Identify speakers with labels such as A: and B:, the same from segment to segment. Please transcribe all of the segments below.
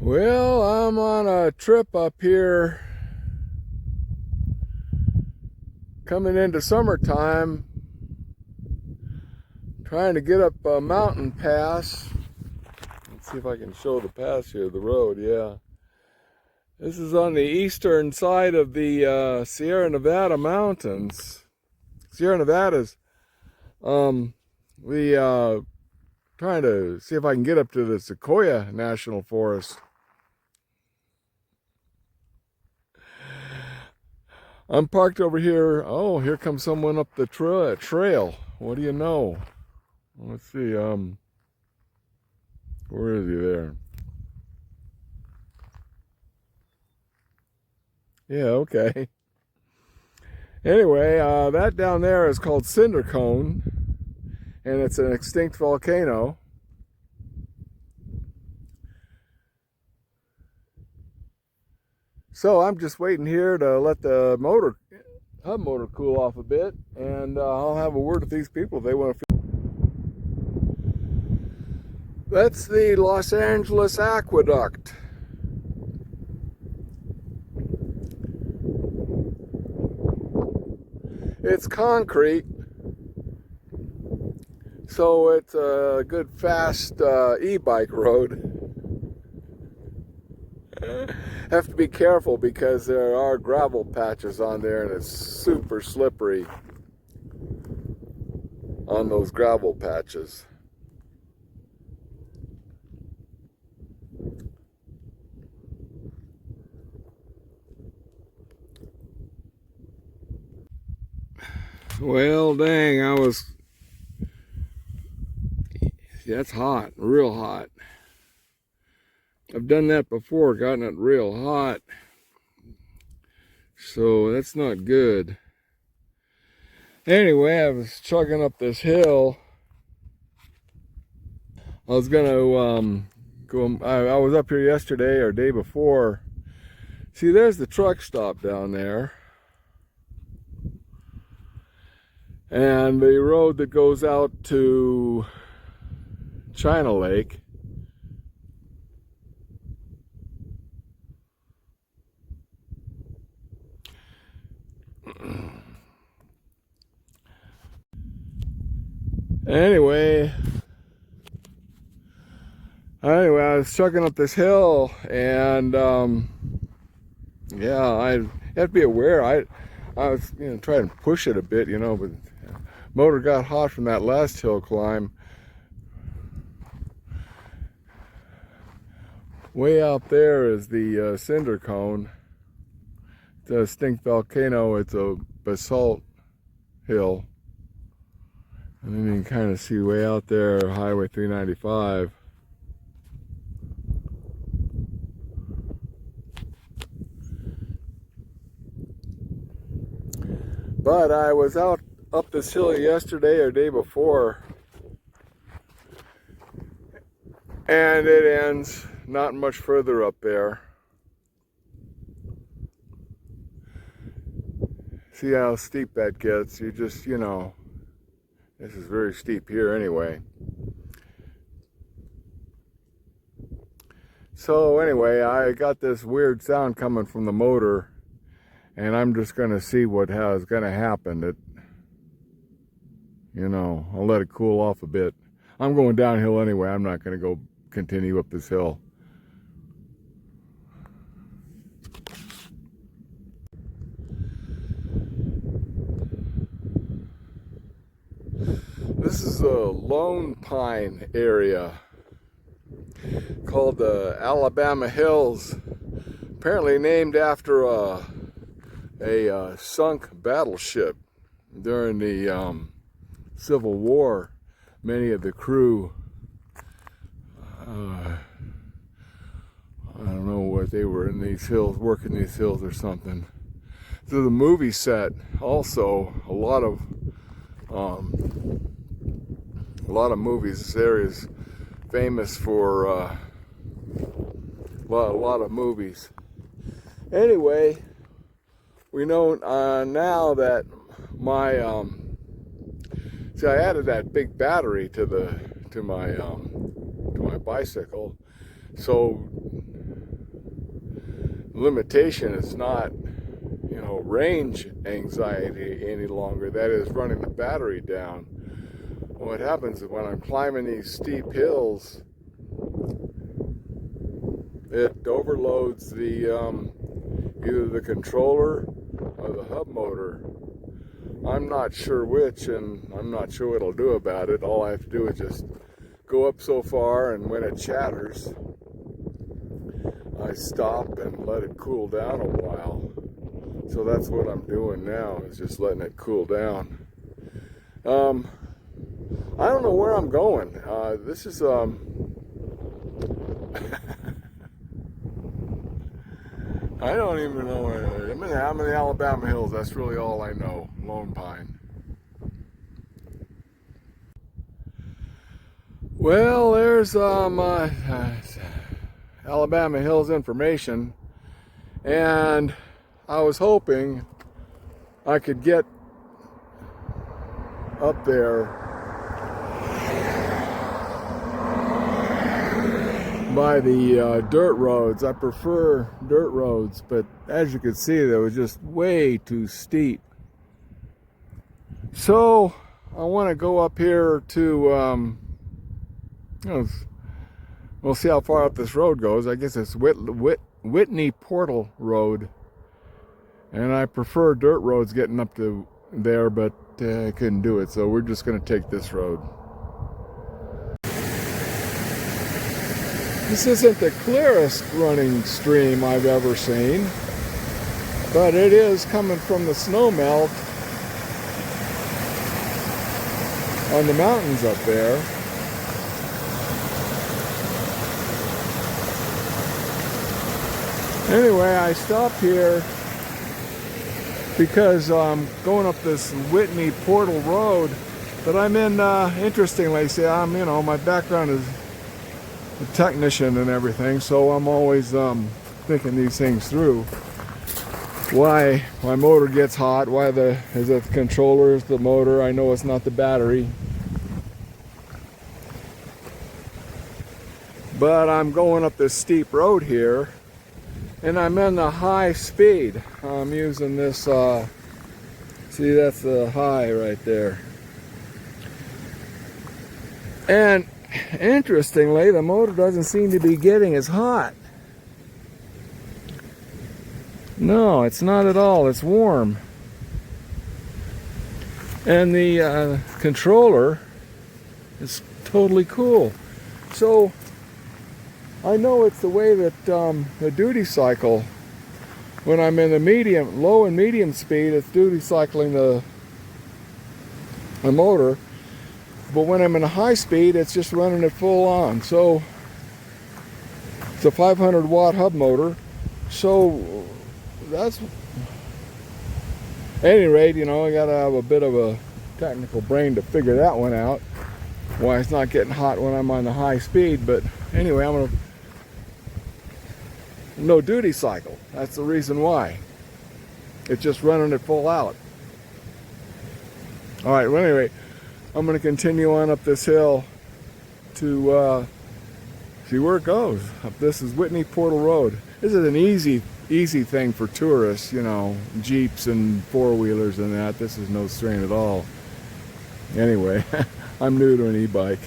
A: Well, I'm on a trip up here coming into summertime, trying to get up a mountain pass. Let's see if I can show the pass here, the road, yeah. This is on the eastern side of the Sierra Nevada mountains. Sierra Nevadas, we trying to see if I can get up to the Sequoia National Forest. I'm parked over here. Oh, here comes someone up the trail. What do you know? Let's see. Where is he there? Yeah, okay. Anyway, that down there is called Cinder Cone, and it's an extinct volcano. So I'm just waiting here to let the hub motor cool off a bit, and I'll have a word with these people if they want to. That's the Los Angeles Aqueduct. It's concrete, so it's a good fast e-bike road. Have to be careful because there are gravel patches on there and it's super slippery on those gravel patches. Well, dang, that's hot, real hot. I've done that before, gotten it real hot. So that's not good. Anyway, I was chugging up this hill. I was gonna go, I was up here yesterday or day before. See, there's the truck stop down there. And the road that goes out to China Lake. Anyway, I was chugging up this hill, and yeah, I have to be aware. I was trying to push it a bit, but motor got hot from that last hill climb. Way out there is the Cinder Cone. It's a extinct volcano. It's a basalt hill. And then you can kind of see way out there, Highway 395. But I was out up this hill yesterday or day before, and it ends not much further up there. See how steep that gets? You just, this is very steep here anyway. So anyway, I got this weird sound coming from the motor, and I'm just going to see what is going to happen. I'll let it cool off a bit. I'm going downhill anyway. I'm not going to go continue up this hill. This is a Lone Pine area called the Alabama Hills, apparently named after a sunk battleship during the Civil War. Many of the crew, I don't know what they were in these hills, working these hills or something. So the movie set also, a lot of movies. This area is famous for a lot of movies. Anyway, we know now that my see, I added that big battery to my bicycle, so limitation is not, range anxiety any longer. That is running the battery down. What happens is when I'm climbing these steep hills, it overloads the either the controller or the hub motor. I'm not sure which, and I'm not sure what it'll do about it. All I have to do is just go up so far, and when it chatters, I stop and let it cool down a while. So that's what I'm doing now, is just letting it cool down. I don't know where I'm going. This is I don't even know where I'm in the Alabama Hills. That's really all I know. Lone Pine. Well, there's my Alabama Hills information, and I was hoping I could get up there by the dirt roads. I prefer dirt roads, but as you can see, they were just way too steep. So I want to go up here to, we'll see how far up this road goes. I guess it's Whitney Portal Road. And I prefer dirt roads getting up to there, but I couldn't do it. So we're just going to take this road. This isn't the clearest running stream I've ever seen, but it is coming from the snow melt on the mountains up there. Anyway, I stopped here because I'm going up this Whitney Portal Road that I'm in. Interestingly, see, my background is a technician and everything, so I'm always thinking these things through. Why my motor gets hot? Is it the controller? Is the motor? I know it's not the battery. But I'm going up this steep road here, and I'm in the high speed. I'm using this, see, that's the high right there. And interestingly, the motor doesn't seem to be getting as hot. No, it's not at all. It's warm. And the controller is totally cool. So I know it's the way that the duty cycle, when I'm in the low and medium speed, it's duty cycling the motor. But when I'm in a high speed, it's just running it full on. So it's a 500 watt hub motor. So that's, at any rate, I gotta have a bit of a technical brain to figure that one out. Why it's not getting hot when I'm on the high speed. But anyway, no duty cycle. That's the reason why. It's just running it full out. All right, well, anyway, I'm going to continue on up this hill to see where it goes. This is Whitney Portal Road. This is an easy thing for tourists, Jeeps and four-wheelers and that. This is no strain at all. Anyway, I'm new to an e-bike.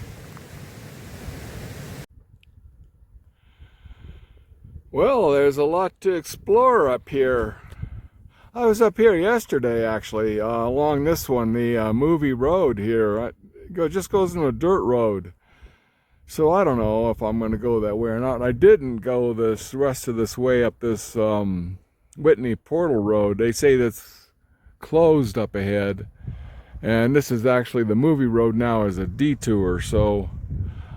A: Well, there's a lot to explore up here. I was up here yesterday, actually, along this one, the movie road here. It just goes in a dirt road. So I don't know if I'm going to go that way or not. I didn't go this rest of this way up this Whitney Portal Road. They say that's closed up ahead. And this is actually the movie road now as a detour. So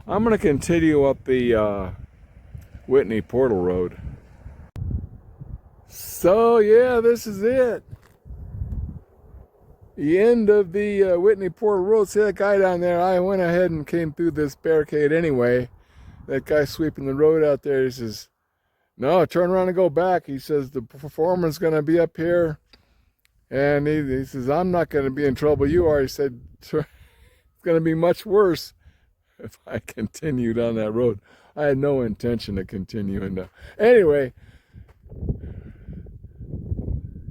A: I'm going to continue up the Whitney Portal Road. So yeah, this is it. The end of the Whitney Portal Road. See that guy down there? I went ahead and came through this barricade anyway. That guy sweeping the road out there, he says, no, turn around and go back. He says, the performer's going to be up here. And he says, I'm not going to be in trouble. You are. He said, it's going to be much worse if I continued on that road. I had no intention of continuing. Anyway,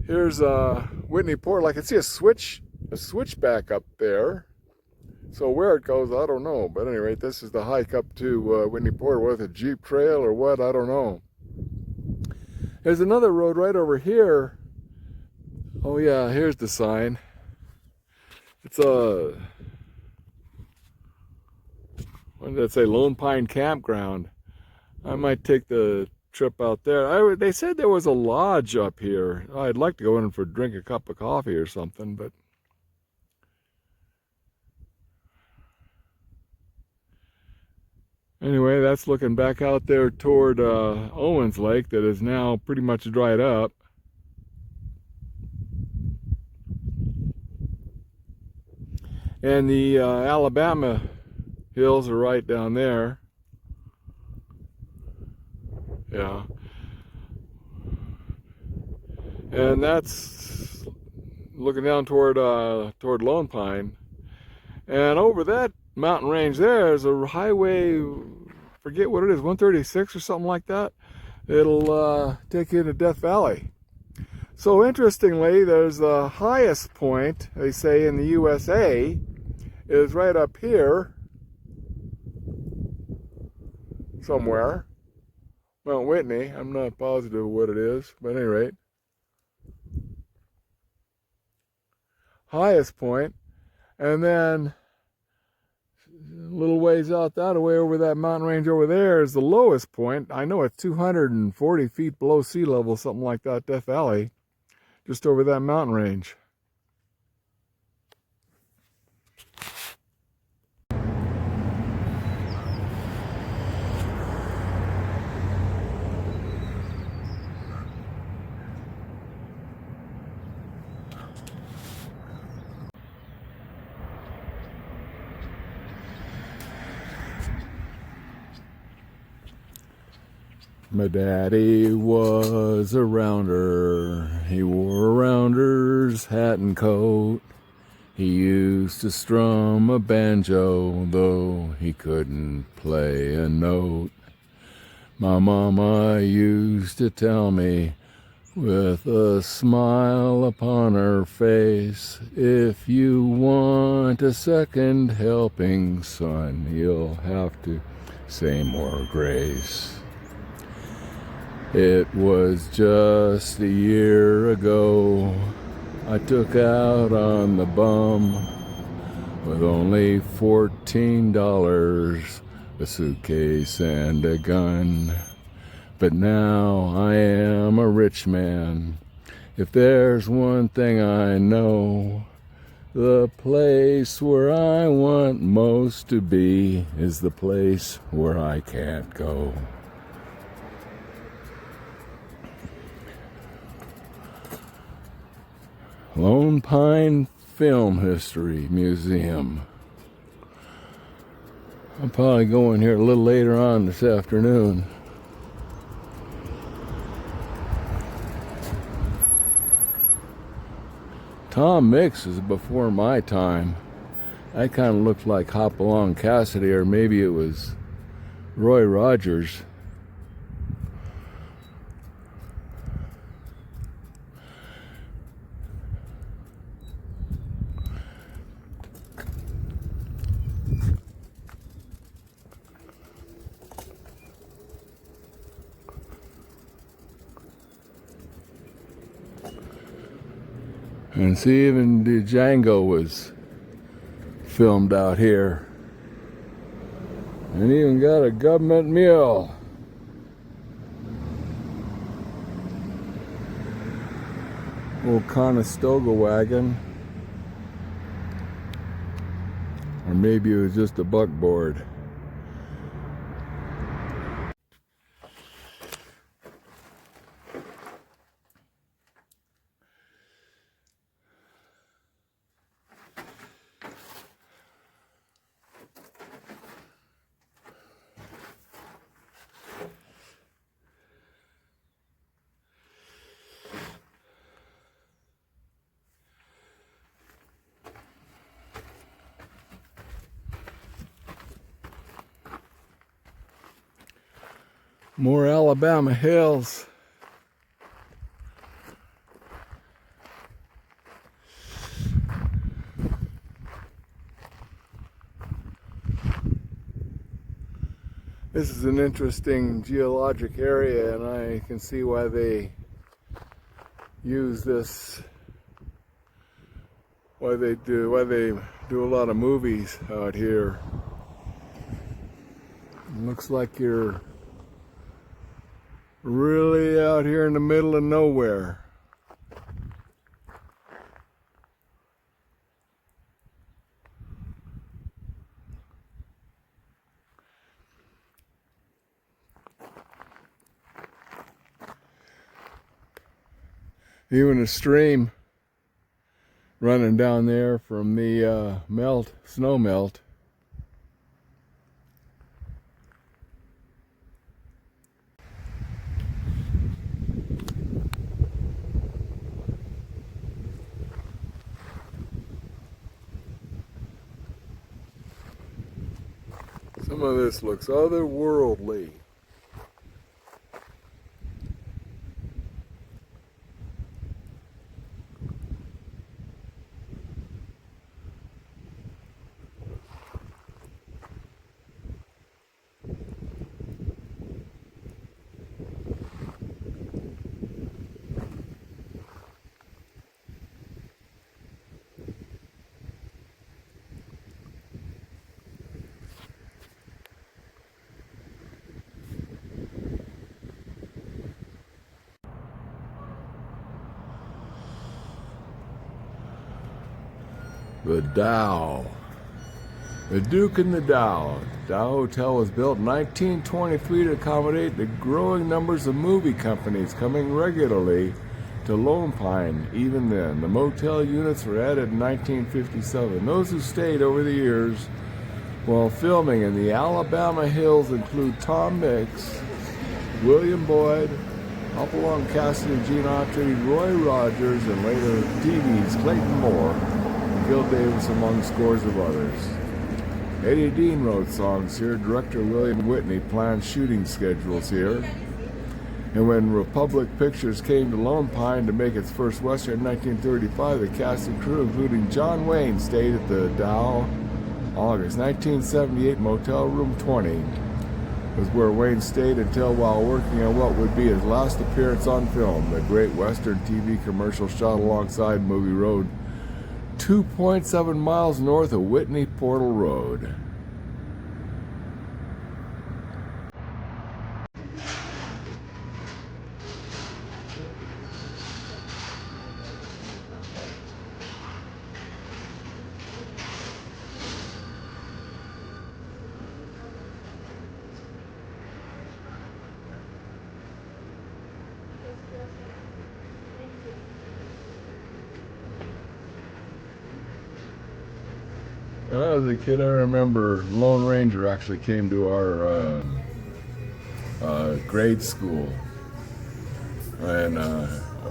A: Here's Whitney Port. I can see a switchback up there. So where it goes, I don't know. But at any rate, this is the hike up to Whitney Port with a Jeep trail or what, I don't know. There's another road right over here. Oh yeah, here's the sign. It's a, what did it say? Lone Pine Campground. I might take the trip out there. They said there was a lodge up here. I'd like to go in for drink a cup of coffee or something, but anyway, that's looking back out there toward Owens Lake that is now pretty much dried up. And the Alabama hills are right down there. Yeah. And that's looking down toward Lone Pine. And over that mountain range there is a highway, forget what it is, 136 or something like that. It'll take you to Death Valley. So interestingly, there's the highest point, they say, in the USA is right up here somewhere. Mount Whitney. I'm not positive what it is, but at any rate. Highest point. And then a little ways out that way over that mountain range over there is the lowest point. I know it's 240 feet below sea level, something like that, Death Valley. Just over that mountain range. My daddy was a rounder. He wore a rounder's hat and coat. He used to strum a banjo, though he couldn't play a note. My mama used to tell me, with a smile upon her face, if you want a second helping, son, you'll have to say more grace. It was just a year ago I took out on the bum with only $14, a suitcase and a gun. But now I am a rich man. If there's one thing I know, the place where I want most to be is the place where I can't go. Lone Pine Film History Museum. I'll probably go in here a little later on this afternoon. Tom Mix is before my time. That kind of looked like Hopalong Cassidy, or maybe it was Roy Rogers. And see, even the Django was filmed out here. And even got a government mule. Old Conestoga wagon. Or maybe it was just a buckboard. More Alabama hills. This is an interesting geologic area, and I can see why they use this, why they do a lot of movies out here. It looks like you're really out here in the middle of nowhere. Even a stream running down there from the snow melt. Some of this looks otherworldly. The Dow. The Duke and the Dow. The Dow Hotel was built in 1923 to accommodate the growing numbers of movie companies coming regularly to Lone Pine. Even then, the motel units were added in 1957. Those who stayed over the years while filming in the Alabama Hills include Tom Mix, William Boyd, Hopalong Cassidy, Gene Autry, Roy Rogers, and later TV's Clayton Moore, Gil Davis, among scores of others. Eddie Dean wrote songs here. Director William Whitney planned shooting schedules here. And when Republic Pictures came to Lone Pine to make its first Western in 1935, the cast and crew, including John Wayne, stayed at the Dow. August 1978, Motel Room 20 was where Wayne stayed until while working on what would be his last appearance on film, the Great Western TV commercial shot alongside Movie Road, 2.7 miles north of Whitney Portal Road. When I was a kid, I remember Lone Ranger actually came to our grade school in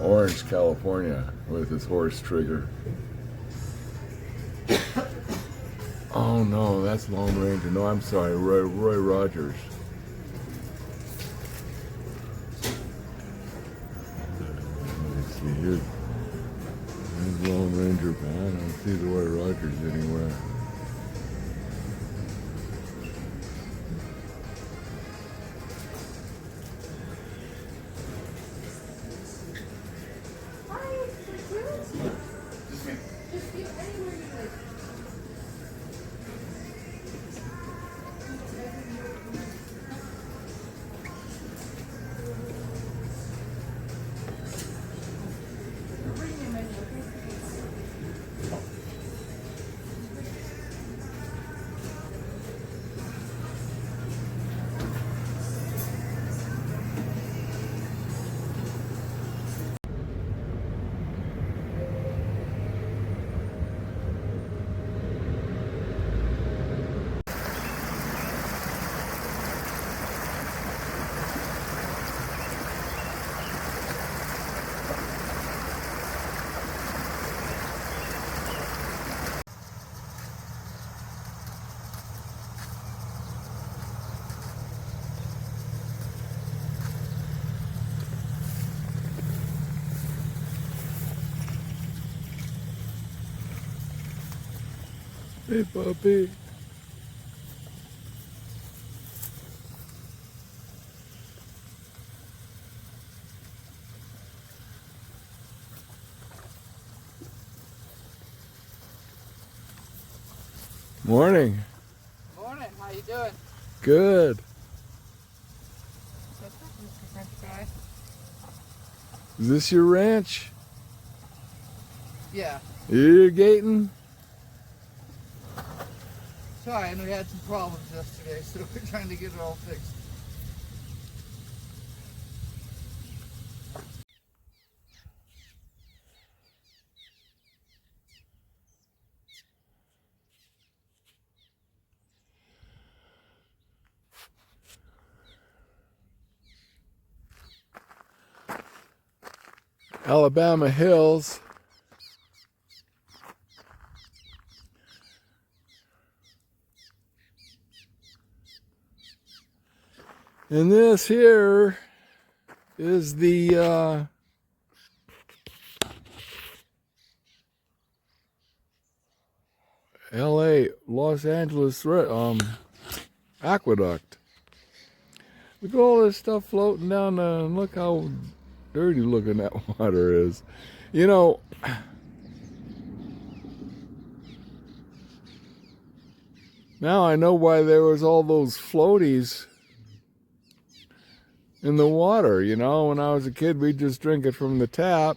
A: Orange, California, with his horse Trigger. Oh no, that's Lone Ranger. No, I'm sorry, Roy Rogers. Let's see here. There's Lone Ranger, but I don't see the Roy Rogers anywhere. Hey, puppy. Morning.
B: Morning, how you doing?
A: Good. Is this your ranch?
B: Yeah.
A: Irrigating?
B: Sorry, and we had some problems yesterday, so we're trying to get it all fixed.
A: Alabama Hills. And this here is the Los Angeles aqueduct. Look at all this stuff floating down there, and look how dirty looking that water is. You know, now I know why there was all those floaties in the water. You know, when I was a kid, we'd just drink it from the tap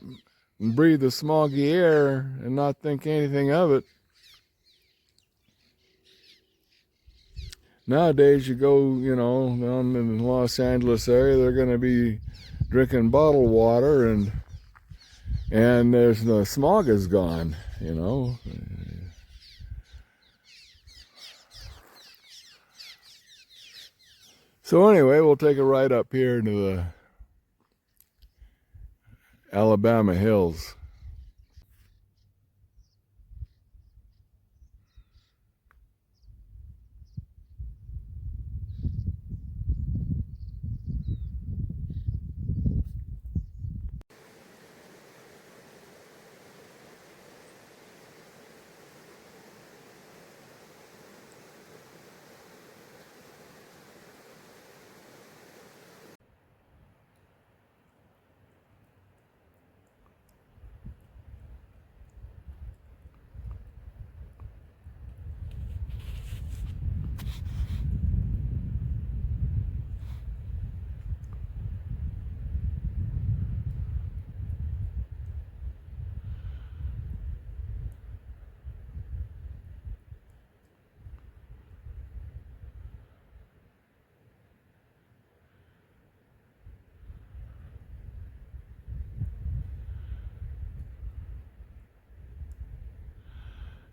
A: and breathe the smoggy air and not think anything of it. Nowadays, you go, you know, down in the Los Angeles area, they're going to be drinking bottled water, and the smog is gone, you know. So anyway, we'll take a ride up here into the Alabama Hills.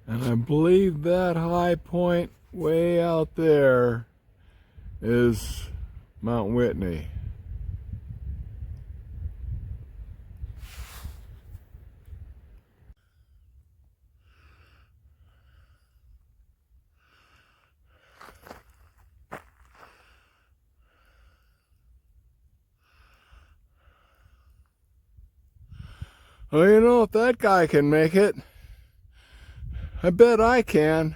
A: And I believe that high point way out there is Mount Whitney. Well, you know, if that guy can make it, I bet I can.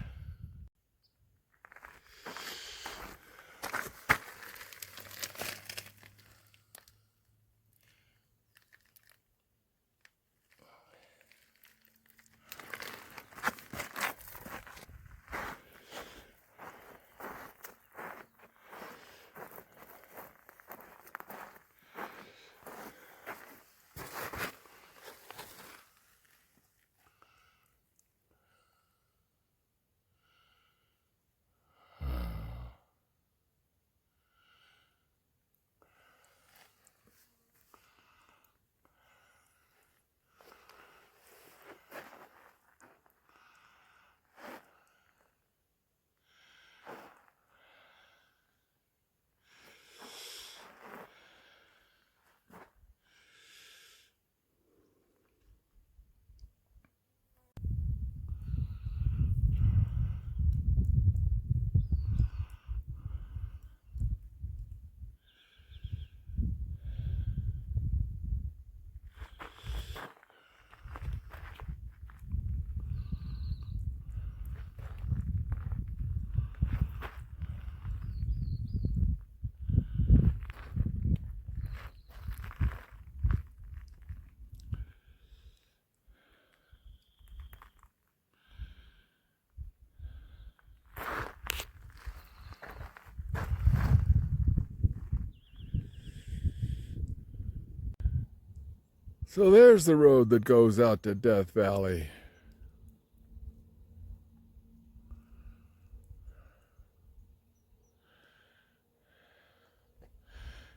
A: So there's the road that goes out to Death Valley.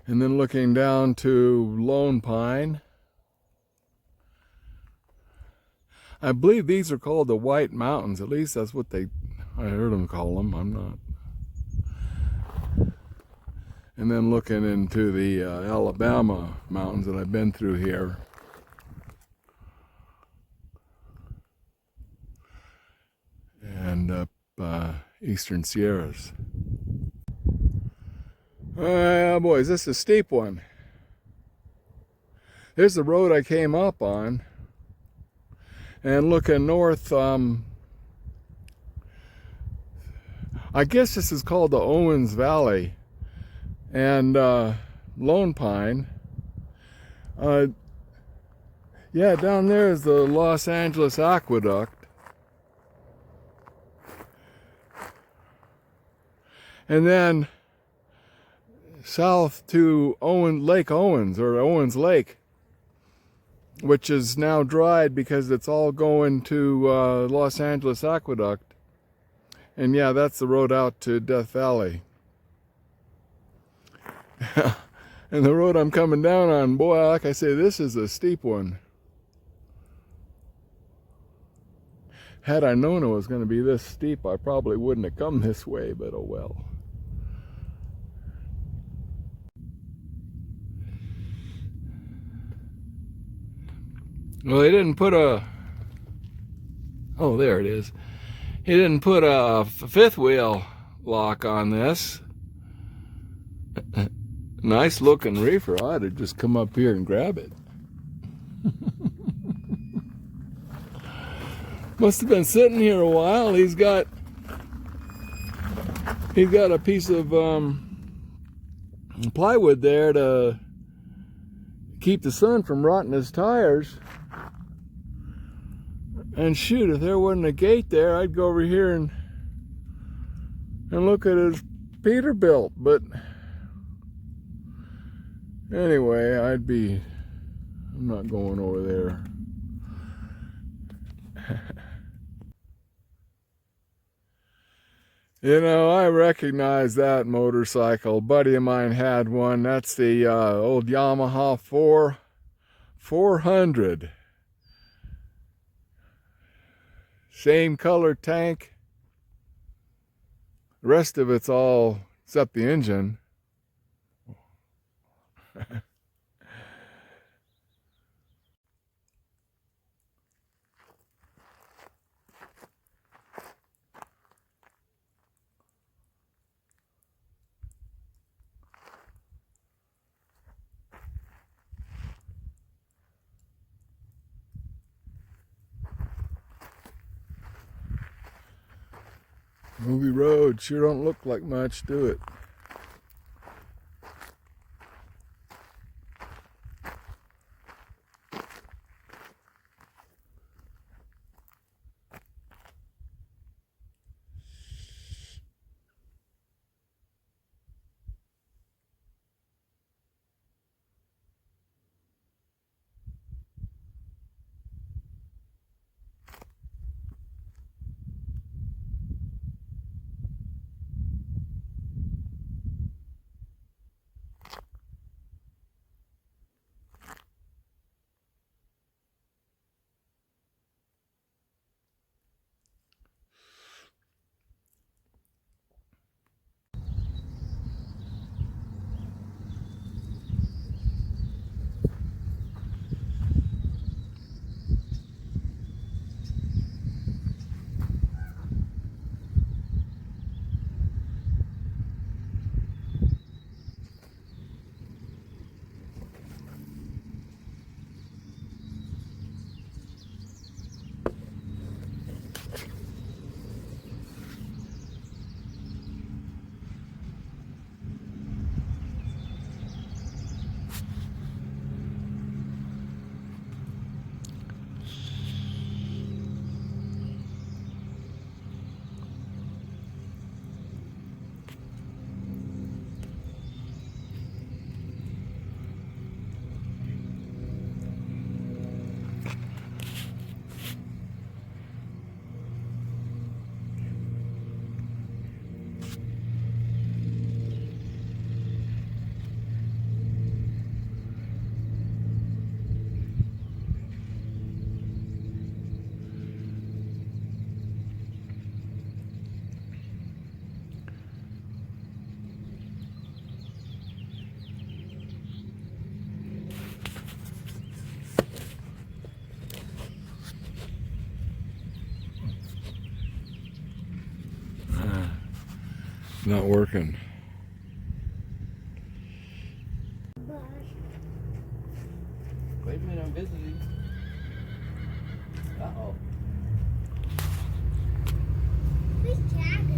A: And then looking down to Lone Pine. I believe these are called the White Mountains. At least that's what I heard them call them. I'm not. And then looking into the Alabama mountains that I've been through here. And up Eastern Sierras. Oh boys, this is a steep one. There's the road I came up on. And looking north, I guess this is called the Owens Valley. And Lone Pine. Yeah, down there is the Los Angeles Aqueduct. And then south to Lake Owens, or Owens Lake, which is now dried because it's all going to Los Angeles Aqueduct. And yeah, that's the road out to Death Valley. And the road I'm coming down on, boy, like I say, this is a steep one. Had I known it was going to be this steep, I probably wouldn't have come this way, but oh well. Well, he didn't put a... Oh, there it is. He didn't put a fifth wheel lock on this. Nice looking reefer. I'd have just come up here and grab it. Must have been sitting here a while. He's got a piece of plywood there to keep the sun from rotting his tires. And shoot, if there wasn't a gate there, I'd go over here and look at his Peterbilt. But anyway, I'm not going over there. You know, I recognize that motorcycle. A buddy of mine had one. That's the old Yamaha 400. Same color tank. The rest of it's all except the engine. Movie road sure don't look like much, do it? not working.
C: Wait a minute, I'm visiting. Uh-oh.
D: Who's Jagger?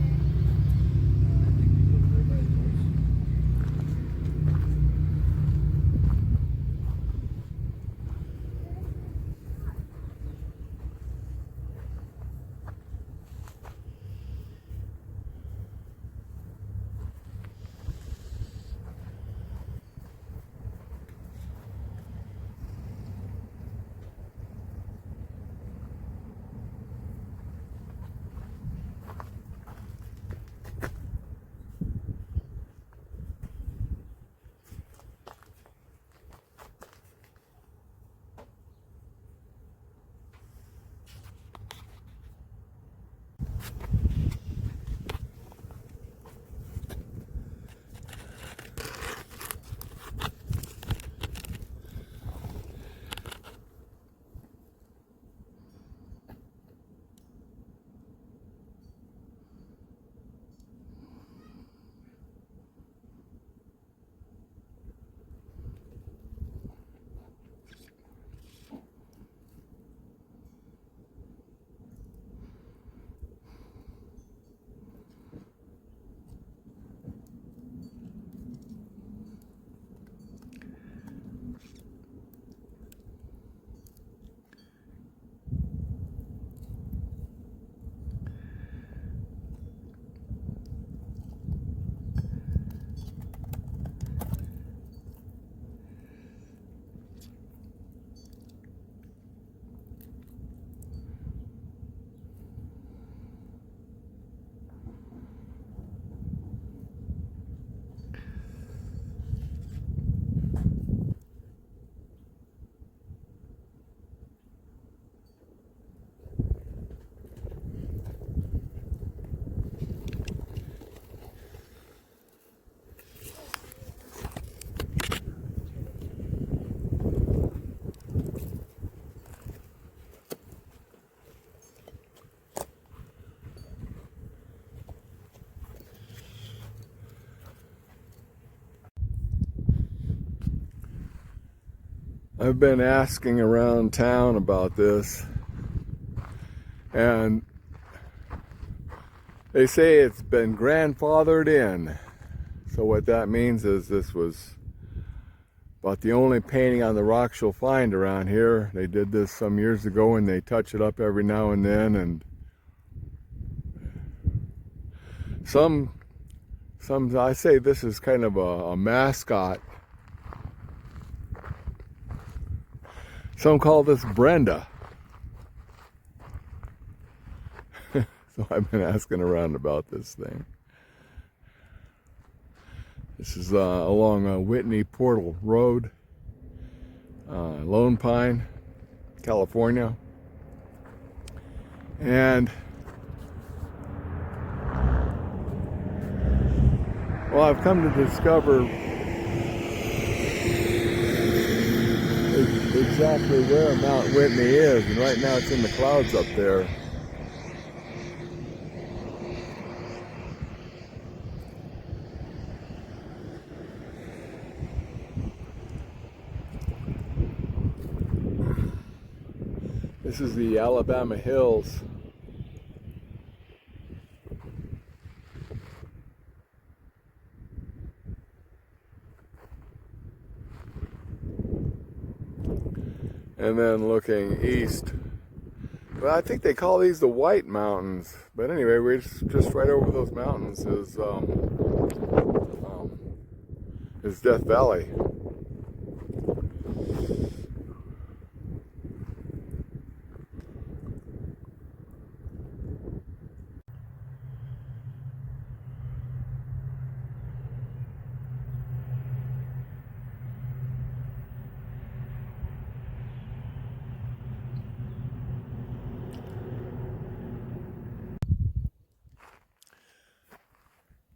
A: I've been asking around town about this, and they say it's been grandfathered in. So what that means is this was about the only painting on the rocks you'll find around here. They did this some years ago, and they touch it up every now and then, and some I say this is kind of a mascot. Some call this Brenda. So I've been asking around about this thing. This is along Whitney Portal Road, Lone Pine, California. And well, I've come to discover exactly where Mount Whitney is, and right now it's in the clouds up there. This is the Alabama Hills. And then looking east, well, I think they call these the White Mountains. But anyway, we're just right over those mountains is Death Valley.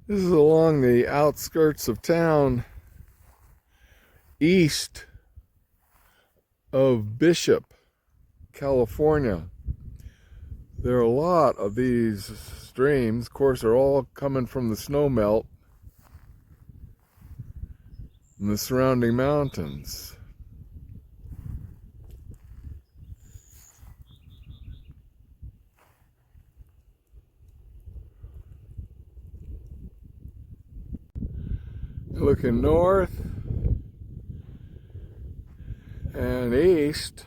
A: This is along the outskirts of town, east of Bishop, California. There are a lot of these streams. Of course, they're all coming from the snow melt in the surrounding mountains. Looking north and east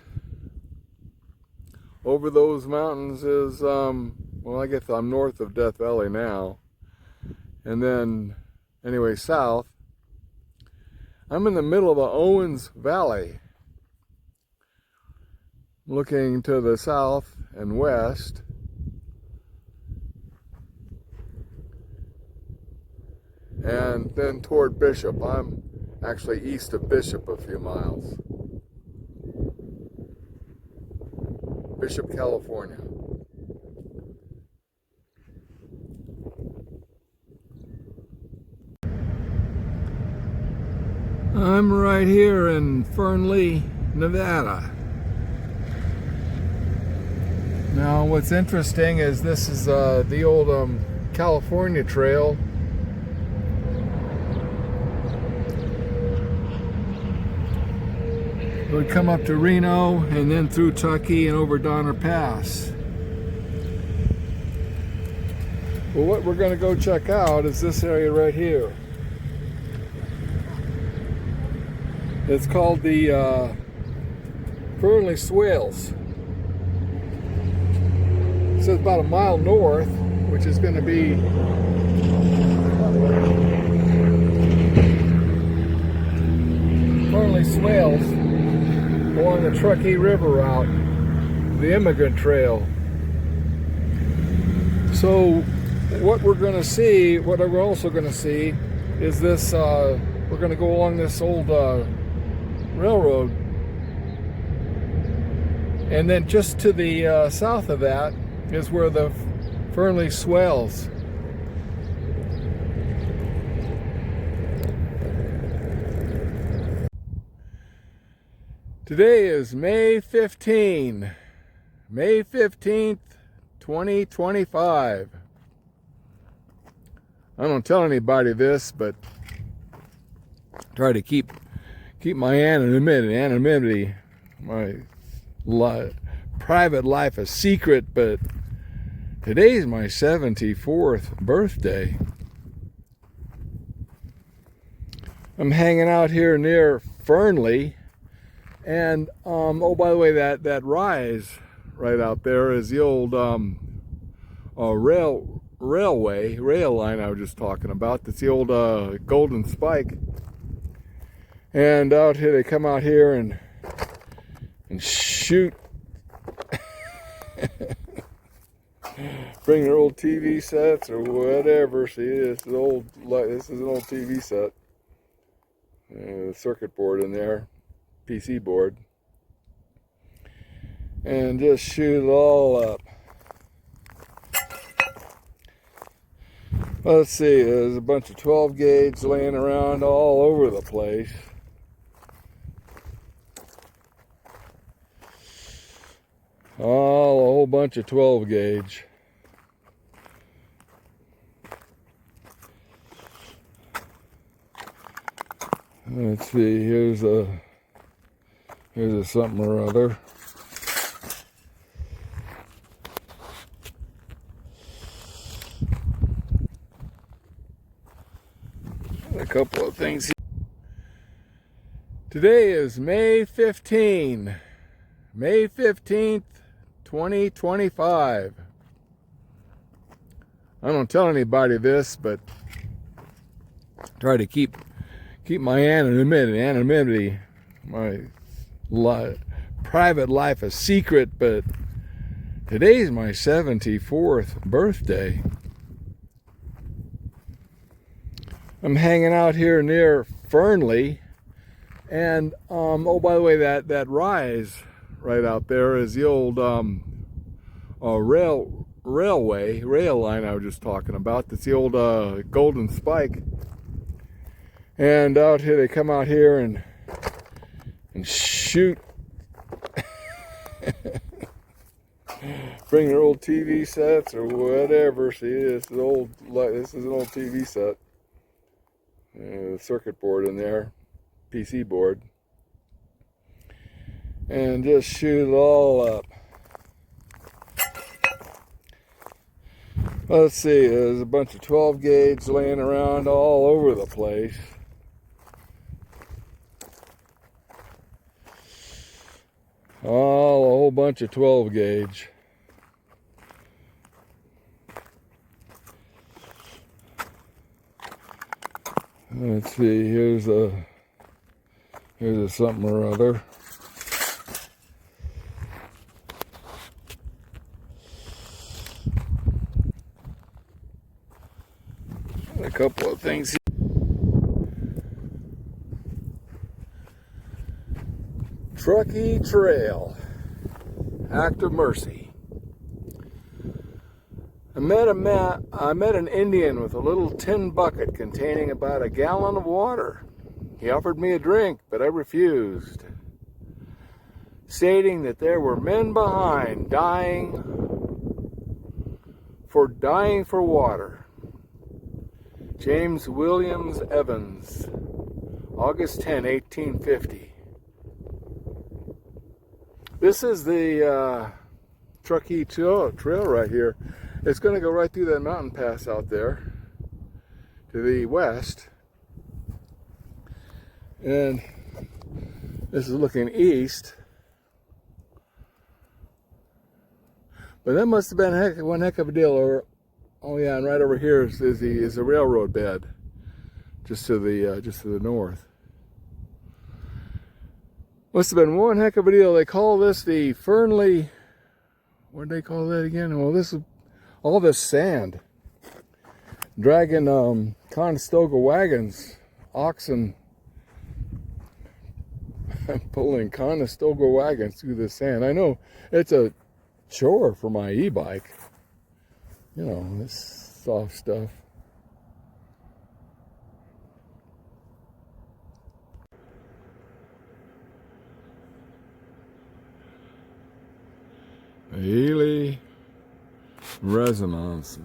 A: over those mountains is, well, I guess I'm north of Death Valley now. And then, anyway, south. I'm in the middle of the Owens Valley. Looking to the south and west. And then toward Bishop. I'm actually east of Bishop a few miles. Bishop, California. I'm right here in Fernley, Nevada. Now what's interesting is this is the old California Trail. It would come up to Reno and then through Tucky and over Donner Pass. Well, what we're going to go check out is this area right here. It's called the Fernley Swales. So it's about a mile north, which is going to be Fernley Swales along the Truckee River route, the Immigrant Trail. So what we're going to see, what we're also going to see is this, we're going to go along this old railroad, and then just to the south of that is where the Fernley Swales. Today is May 15, May 15th, 2025. I don't tell anybody this, but try to keep my anonymity, my private life a secret, but today's my 74th birthday. I'm hanging out here near Fernley, and oh, by the way, that rise right out there is the old rail line I was just talking about. That's the old Golden Spike. And out here, they come out here and shoot. Bring their old TV sets or whatever. See, this is an old TV set. Circuit board in there, PC board, and just shoot it all up. Let's see, there's a bunch of 12 gauge laying around all over the place. A whole bunch of 12 gauge. Let's see, here's a something or other. A couple of things. Today is May 15, May 15th, 2025. I don't tell anybody this, but try to keep my anonymity, my private life a secret, but today's my 74th birthday. I'm hanging out here near Fernley, and oh, by the way, that rise right out there is the old rail line I was just talking about. That's the old Golden Spike. And out here, they come out here and shoot. bring their old TV sets or whatever. See, this is old. This is an old TV set. Circuit board in there, PC board, and just shoot it all up. Let's see, there's a bunch of 12 gauge laying around all over the place. A whole bunch of 12 gauge. Let's see, here's a something or other. A couple of things here. Truckee Trail, Act of Mercy. I met an Indian with a little tin bucket containing about a gallon of water. He offered me a drink, but I refused, stating that there were men behind dying for water. James Williams Evans, August 10, 1850. This is the Truckee Trail right here. It's going to go right through that mountain pass out there to the west. And this is looking east. But that must have been one heck of a deal. Oh yeah, and right over here is the railroad bed, just to the north. Must have been one heck of a deal. They call this the Fernley. What did they call that again? Well, this is all this sand dragging Conestoga wagons, oxen pulling Conestoga wagons through the sand. I know it's a chore for my e-bike. You know, this soft stuff. Ely Resonance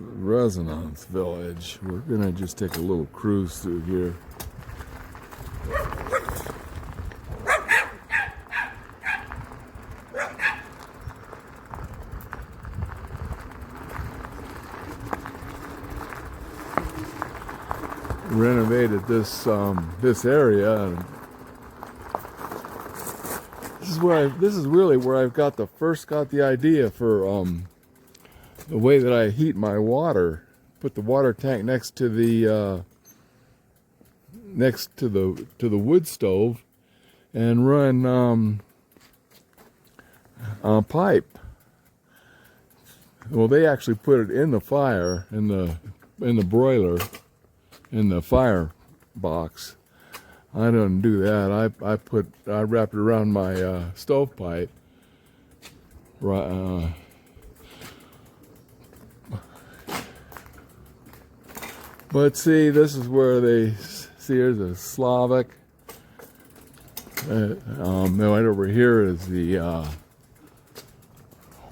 A: Village. We're gonna just take a little cruise through here. Renovated this area. This is really where I've got the idea for the way that I heat my water. Put the water tank next to the wood stove, and run a pipe. Well, they actually put it in the fire, in the broiler, in the fire box. I don't do that. I wrapped it around my stovepipe. Right. But see, this is where they see. There's a Slavic. Right over here is the.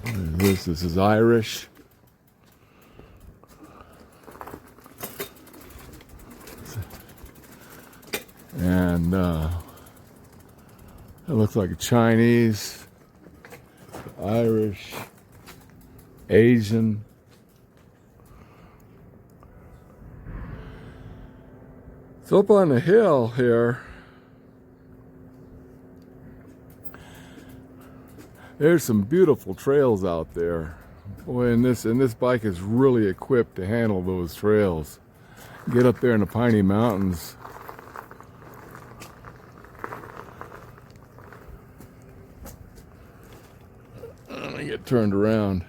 A: What is this? This is Irish. And it looks like a Chinese, Irish, Asian. It's up on the hill here. There's some beautiful trails out there. Boy, and this bike is really equipped to handle those trails. Get up there in the Piney Mountains. Let me get turned around.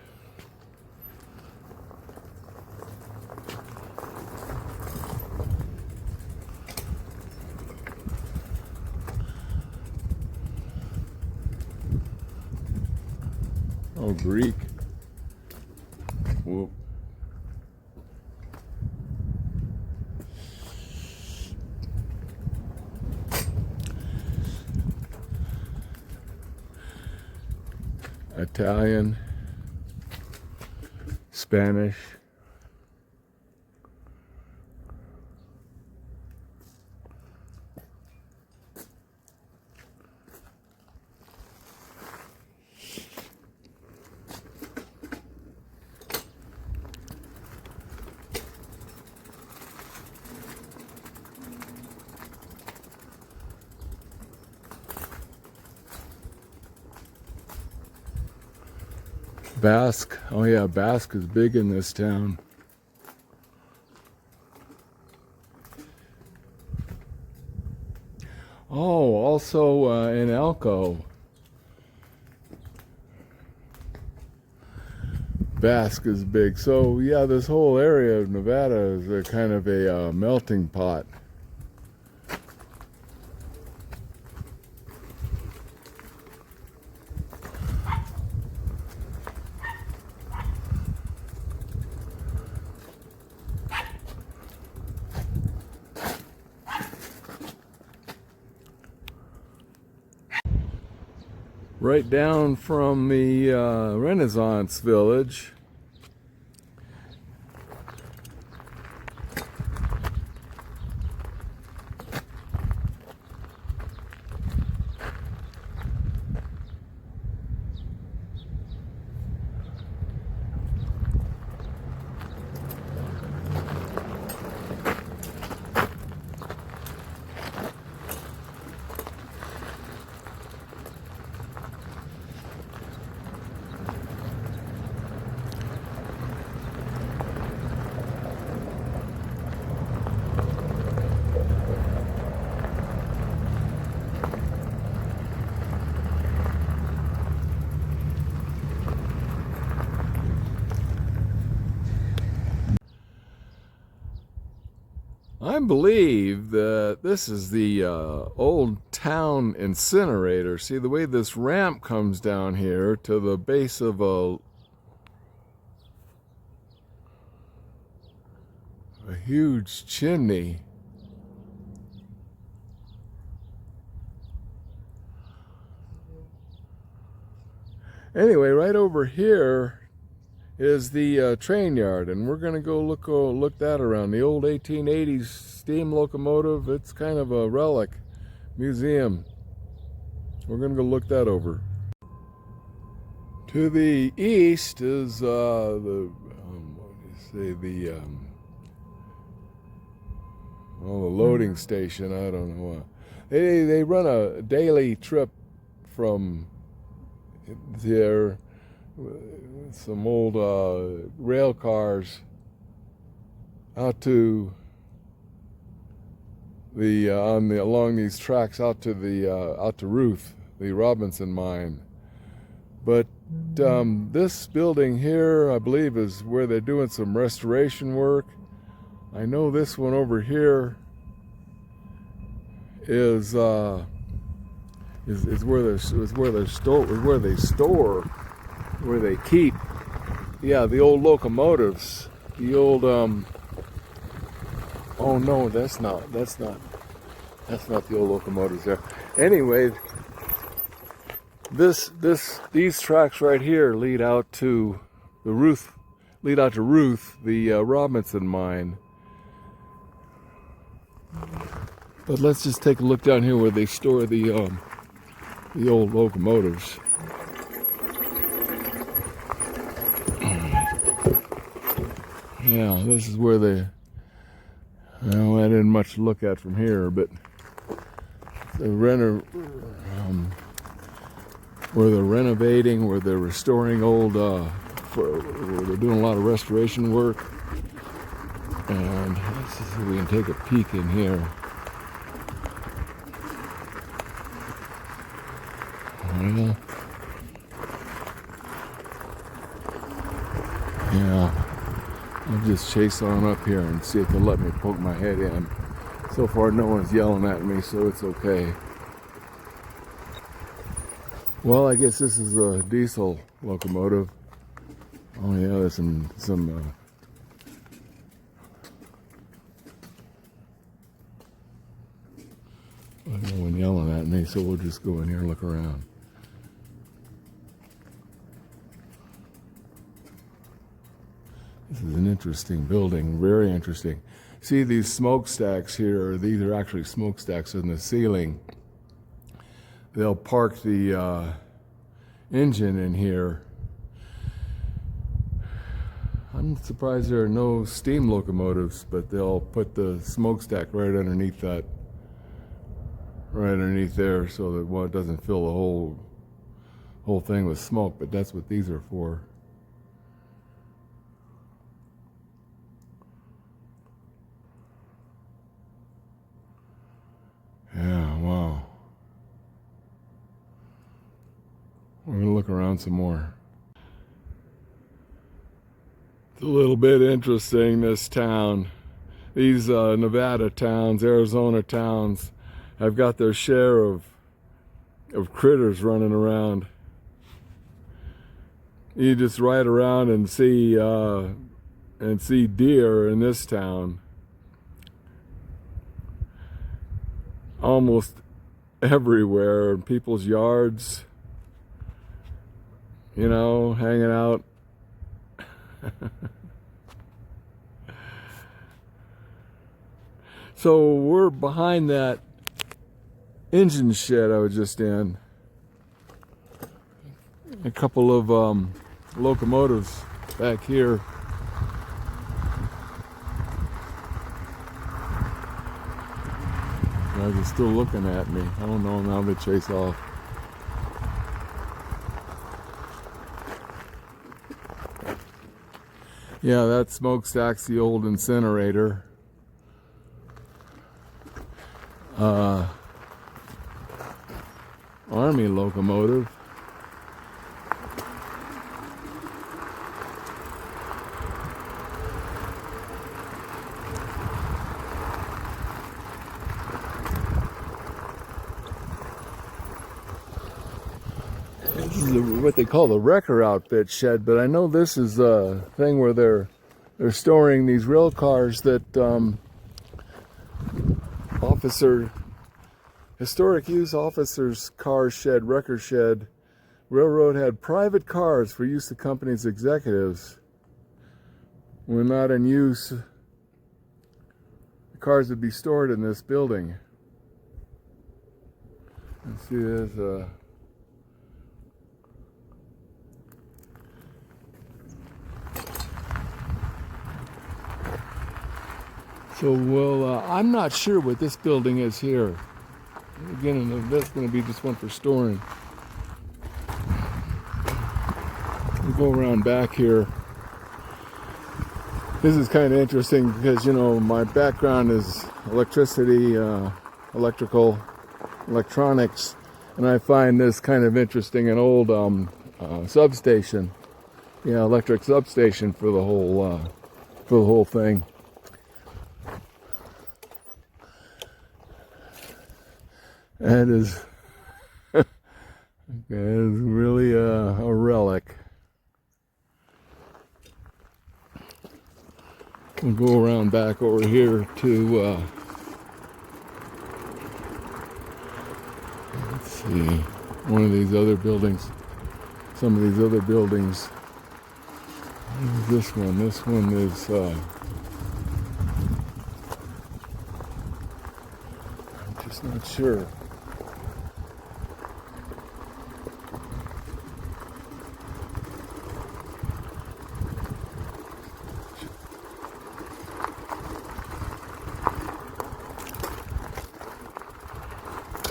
A: Oh, Greek. Whoop. Italian, Spanish. Basque. Oh yeah, Basque is big in this town. Oh, also in Elko. Basque is big. So yeah, this whole area of Nevada is a kind of a melting pot. Right down from the Renaissance Village. I believe that this is the old town incinerator. See the way this ramp comes down here to the base of a huge chimney. Anyway, right over here is the train yard, and we're gonna go look that around. The old 1880s steam locomotive. It's kind of a relic museum. We're gonna go look that over. To the east is what do you say, the loading station. I don't know. They run a daily trip from there. Some old rail cars out to the along these tracks out to Ruth, the Robinson mine. But this building here, I believe, is where they're doing some restoration work. I know this one over here is where they keep, yeah, the old locomotives, the old oh no, that's not the old locomotives there. Anyway, these tracks right here lead out to Ruth, the Robinson mine. But let's just take a look down here where they store the old locomotives. Yeah, this is where I didn't much look at from here, but where they're renovating, where they're restoring old, where they're doing a lot of restoration work. And let's see if we can take a peek in here. Well, yeah. I'll just chase on up here and see if they'll let me poke my head in. So far, no one's yelling at me, so it's okay. Well, I guess this is a diesel locomotive. Oh yeah, there's some no one yelling at me, so we'll just go in here and look around. This is an interesting building, very interesting. See these smokestacks here, these are actually smokestacks in the ceiling. They'll park the engine in here. I'm surprised there are no steam locomotives, but they'll put the smokestack right underneath that, right underneath there, so that it doesn't fill the whole thing with smoke. But that's what these are for. Yeah, wow. We're gonna look around some more. It's a little bit interesting, this town. These Nevada towns, Arizona towns, have got their share of critters running around. You just ride around and see deer in this town. Almost everywhere, in people's yards, you know, hanging out. So we're behind that engine shed I was just in. A couple of locomotives back here. Guys are still looking at me. I don't know, now they chase off. Yeah, that smokestack's the old incinerator. Army locomotive. This is what they call the wrecker outfit shed, but I know this is a thing where they're storing these rail cars that historic use officers' car shed, wrecker shed. Railroad had private cars for use of company's executives. When not in use, the cars would be stored in this building. Let's see, there's a so, well, I'm not sure what this building is here. Again, that's going to be just one for storing. We'll go around back here. This is kind of interesting because, you know, my background is electricity, electronics, and I find this kind of interesting. An old substation, yeah, electric substation for the whole thing. That is really a relic. We'll go around back over here to, let's see, one of these other buildings. Some of these other buildings. What is this one? This one is, I'm just not sure.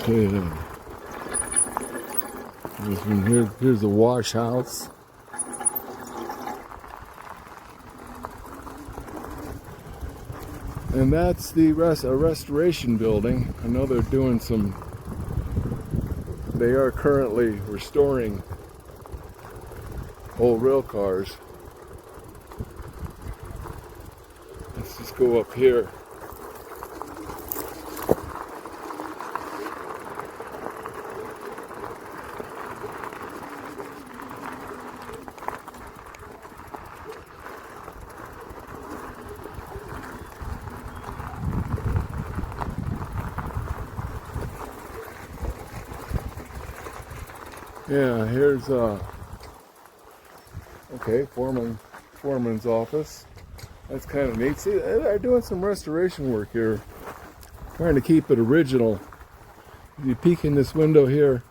A: Okay, here's the wash house. And that's the a restoration building. I know they're doing they are currently restoring old rail cars. Let's just go up here. Yeah, here's okay, foreman's office. That's kind of neat. See, they're doing some restoration work here, trying to keep it original. You peek in this window here,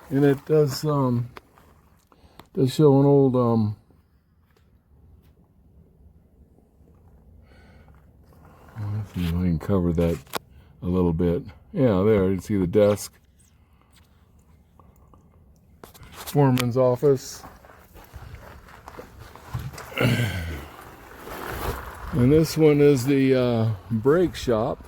A: and it does show an old let's see if I can cover that a little bit. Yeah, there you see the desk, foreman's office. And this one is the brake shop.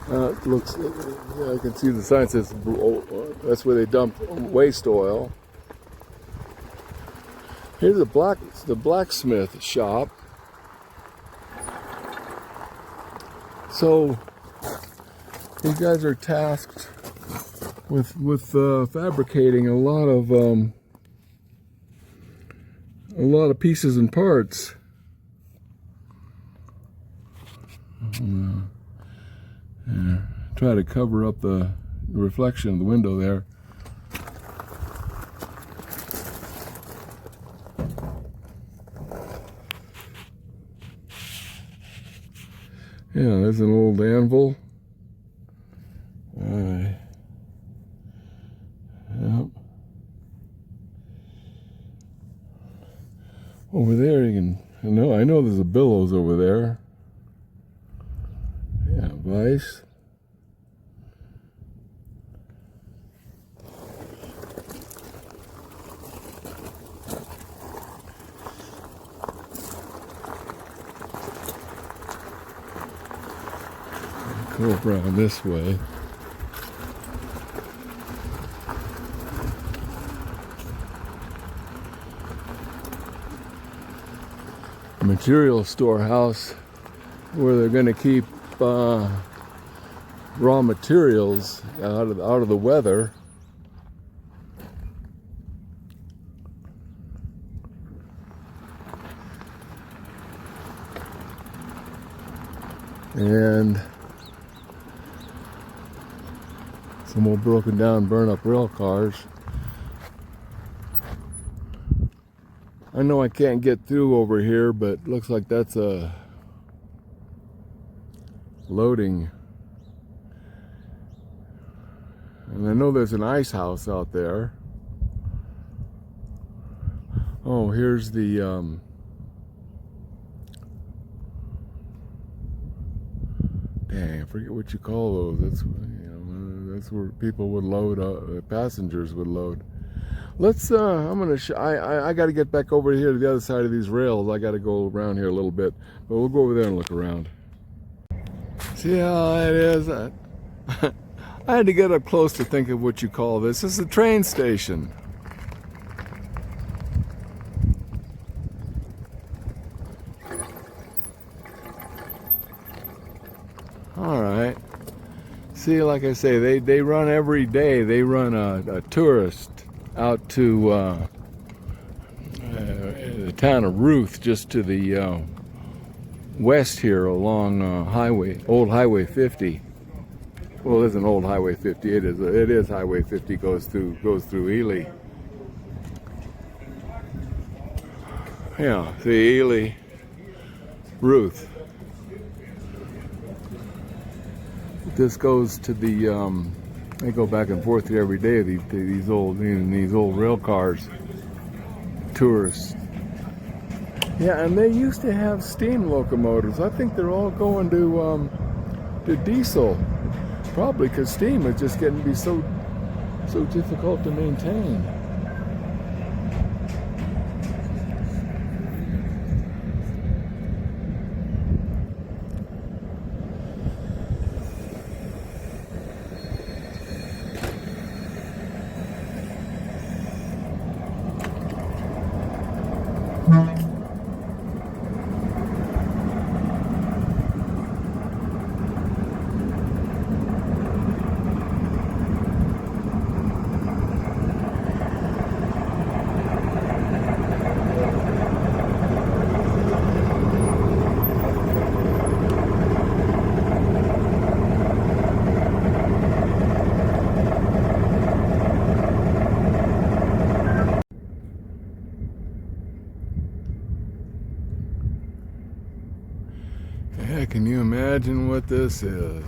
A: It looks, yeah, I can see the sign says that's where they dump waste oil. Here's the blacksmith shop. So these guys are tasked with fabricating a lot of pieces and parts. Yeah, try to cover up the reflection of the window there. Yeah, there's an old anvil. Yep. Over there you can, I know there's a bellows over there. Yeah, vise. Go around this way. Material storehouse where they're going to keep raw materials out of the weather. And some old broken down, burn up rail cars. I know I can't get through over here, but looks like that's a loading. And I know there's an ice house out there. Oh, here's the dang, I forget what you call those. That's where people would load, passengers would load. Let's, I'm gonna, I gotta get back over here to the other side of these rails. I gotta go around here a little bit, but we'll go over there and look around. See how it is? I had to get up close to think of what you call this. This is a train station. All right. See, like I say, they run every day. They run a tourist out to the town of Ruth, just to the west here along old Highway 50. Well, it isn't old Highway 50. It is Highway 50. Goes through Ely. Yeah, see, Ely, Ruth. This goes to the they go back and forth here every day. These old rail cars, tourists. Yeah, and they used to have steam locomotives. I think they're all going to diesel, probably because steam is just getting to be so difficult to maintain. imagine what this is.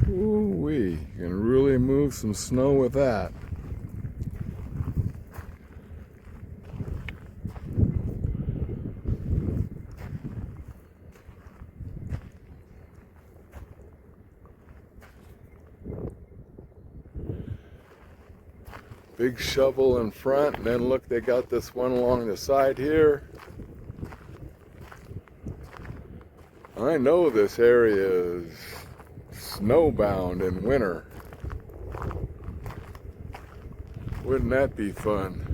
A: Ooh-wee, you can really move some snow with that. Big shovel in front, and then look, they got this one along the side here. I know this area is snowbound in winter. Wouldn't that be fun?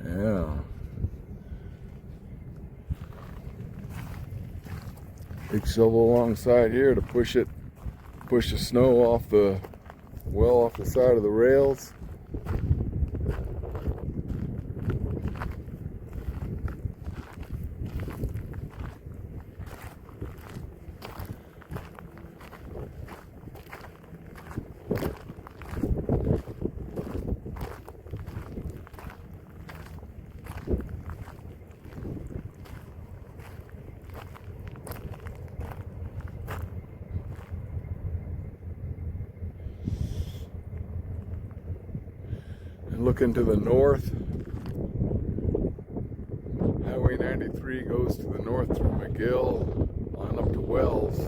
A: Yeah. Big shovel alongside here to push the snow off the side of the rails. And looking to the north, Highway 93 goes to the north through McGill on up to Wells.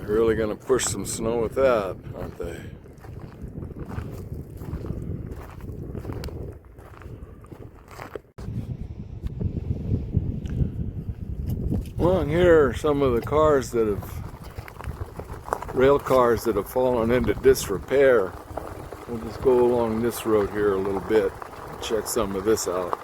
A: They're really going to push some snow with that, aren't they? Along here are some of the rail cars that have fallen into disrepair. We'll just go along this road here a little bit and check some of this out.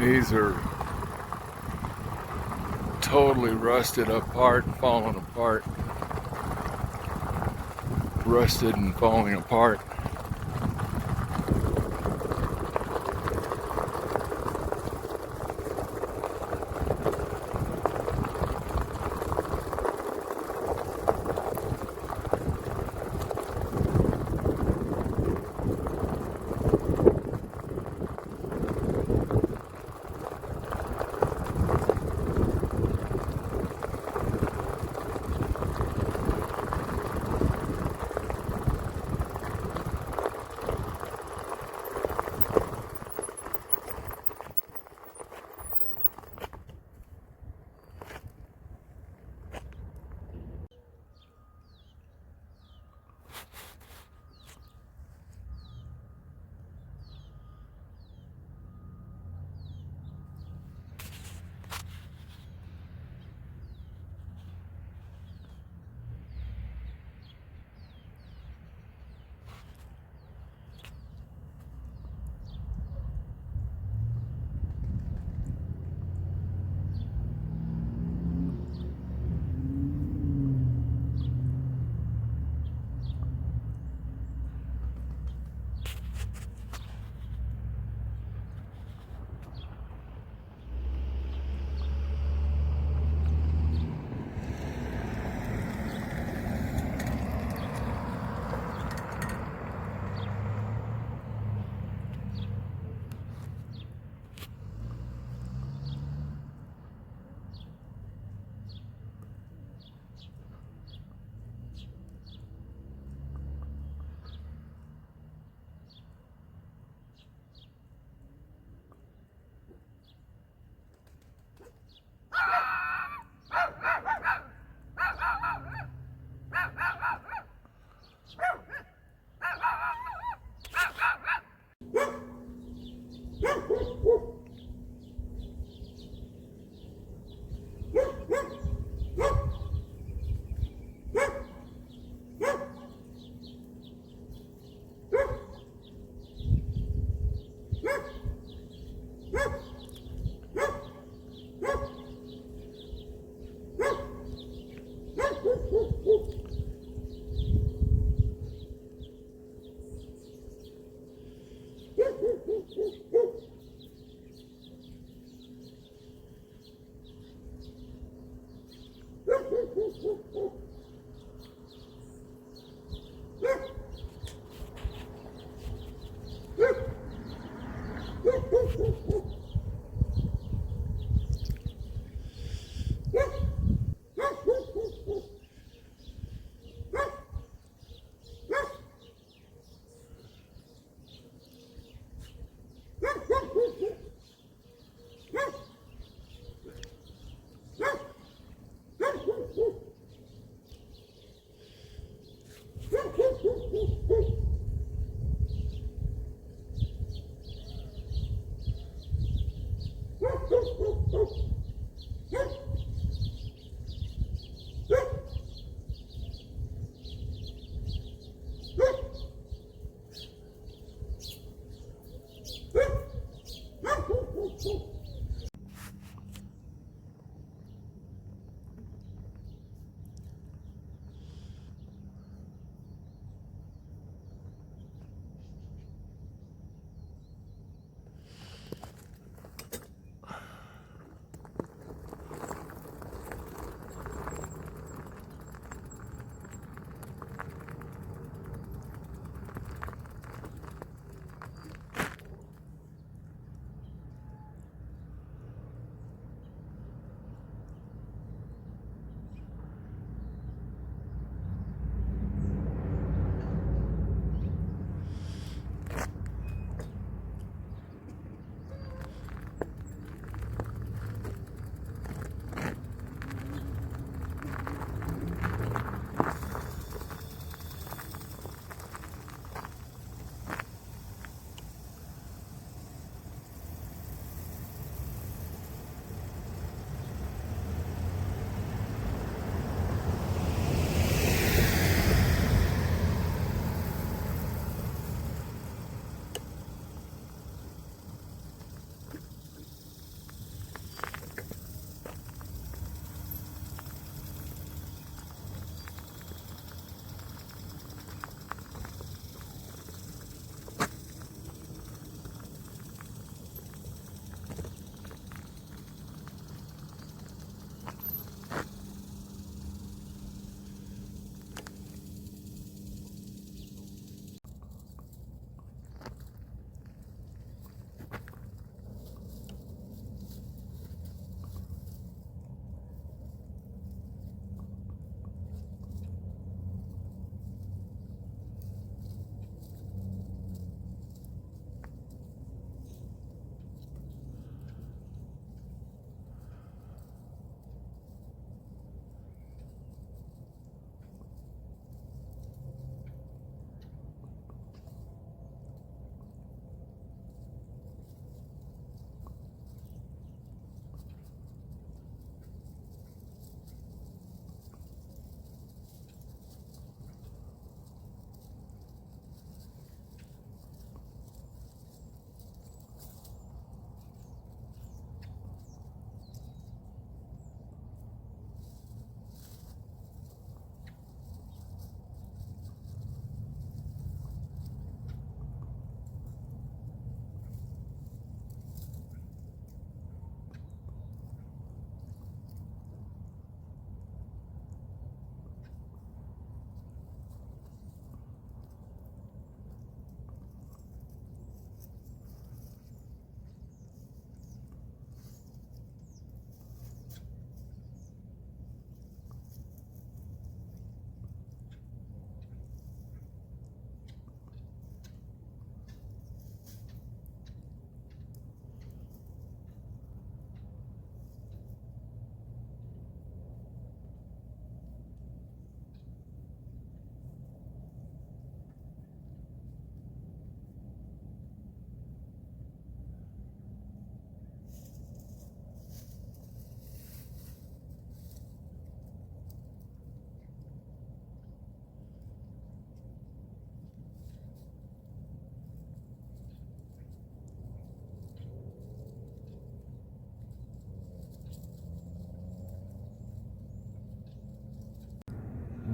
A: These are totally rusted apart, falling apart. Rusted and falling apart.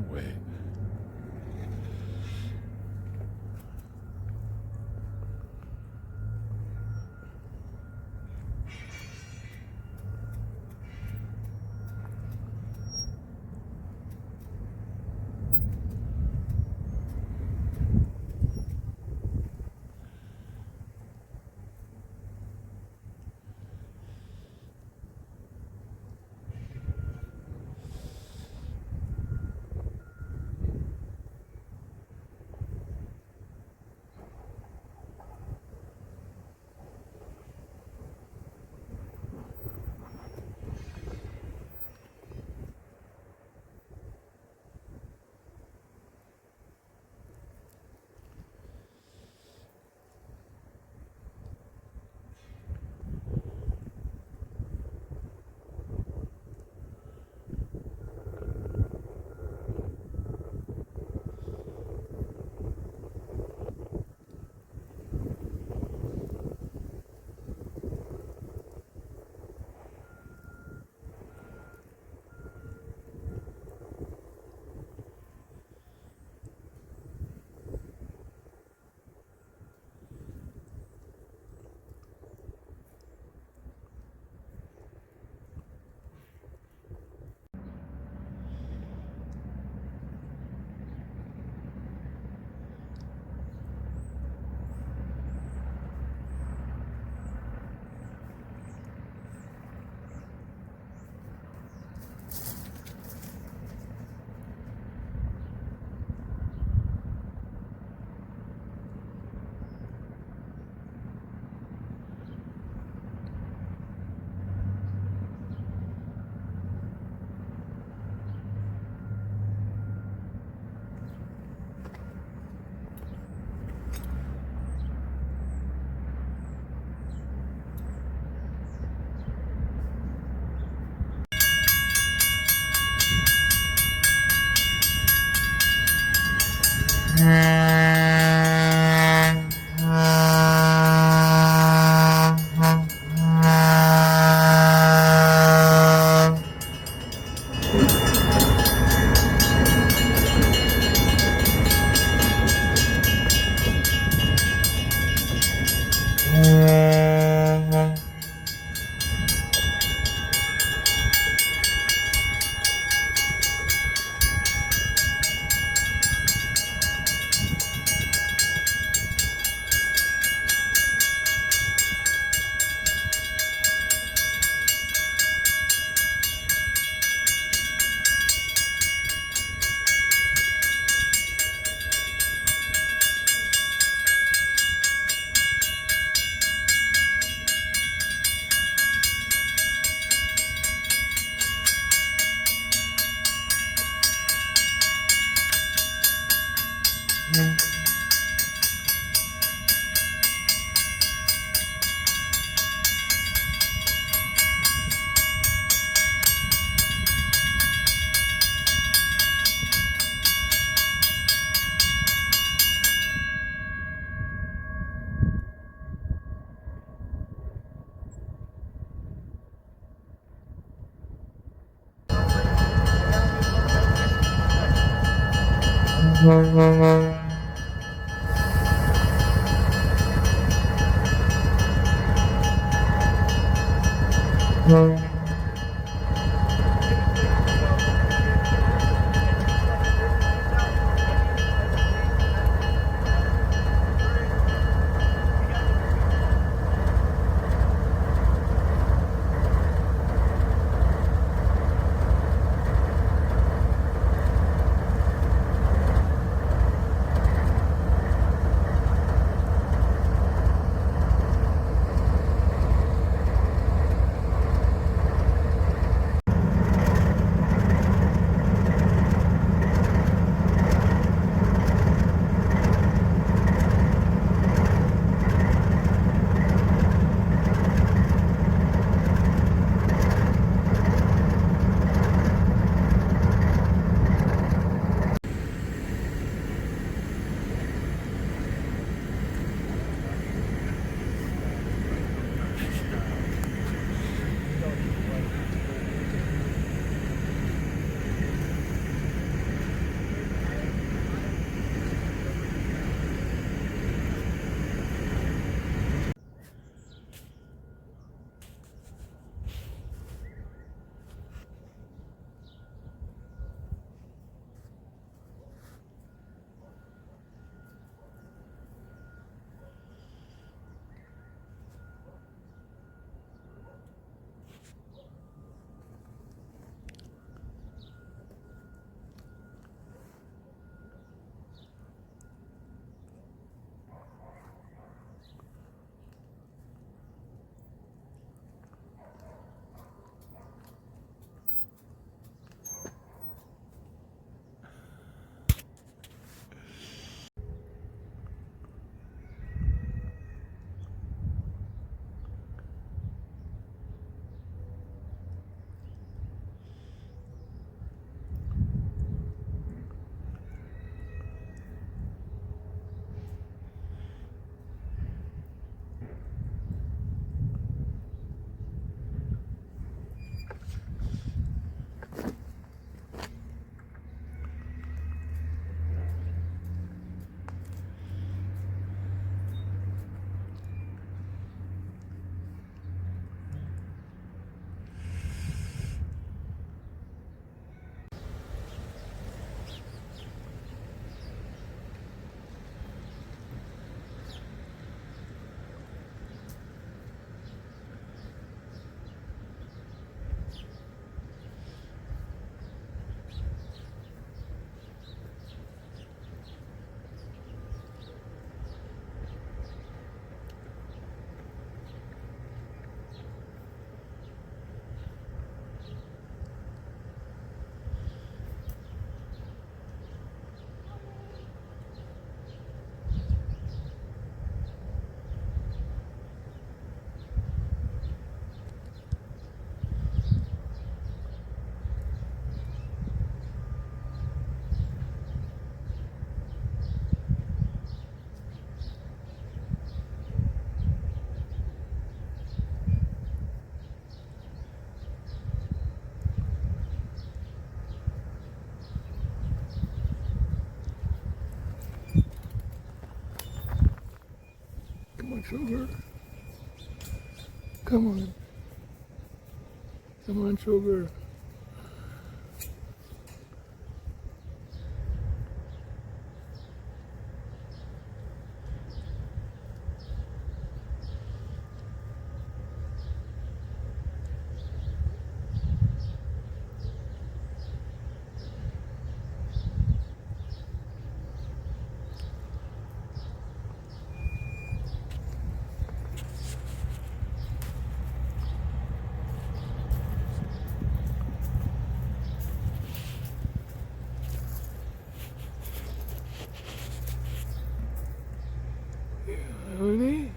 A: wrong way. sugar. Come on. Come on, sugar. Honey?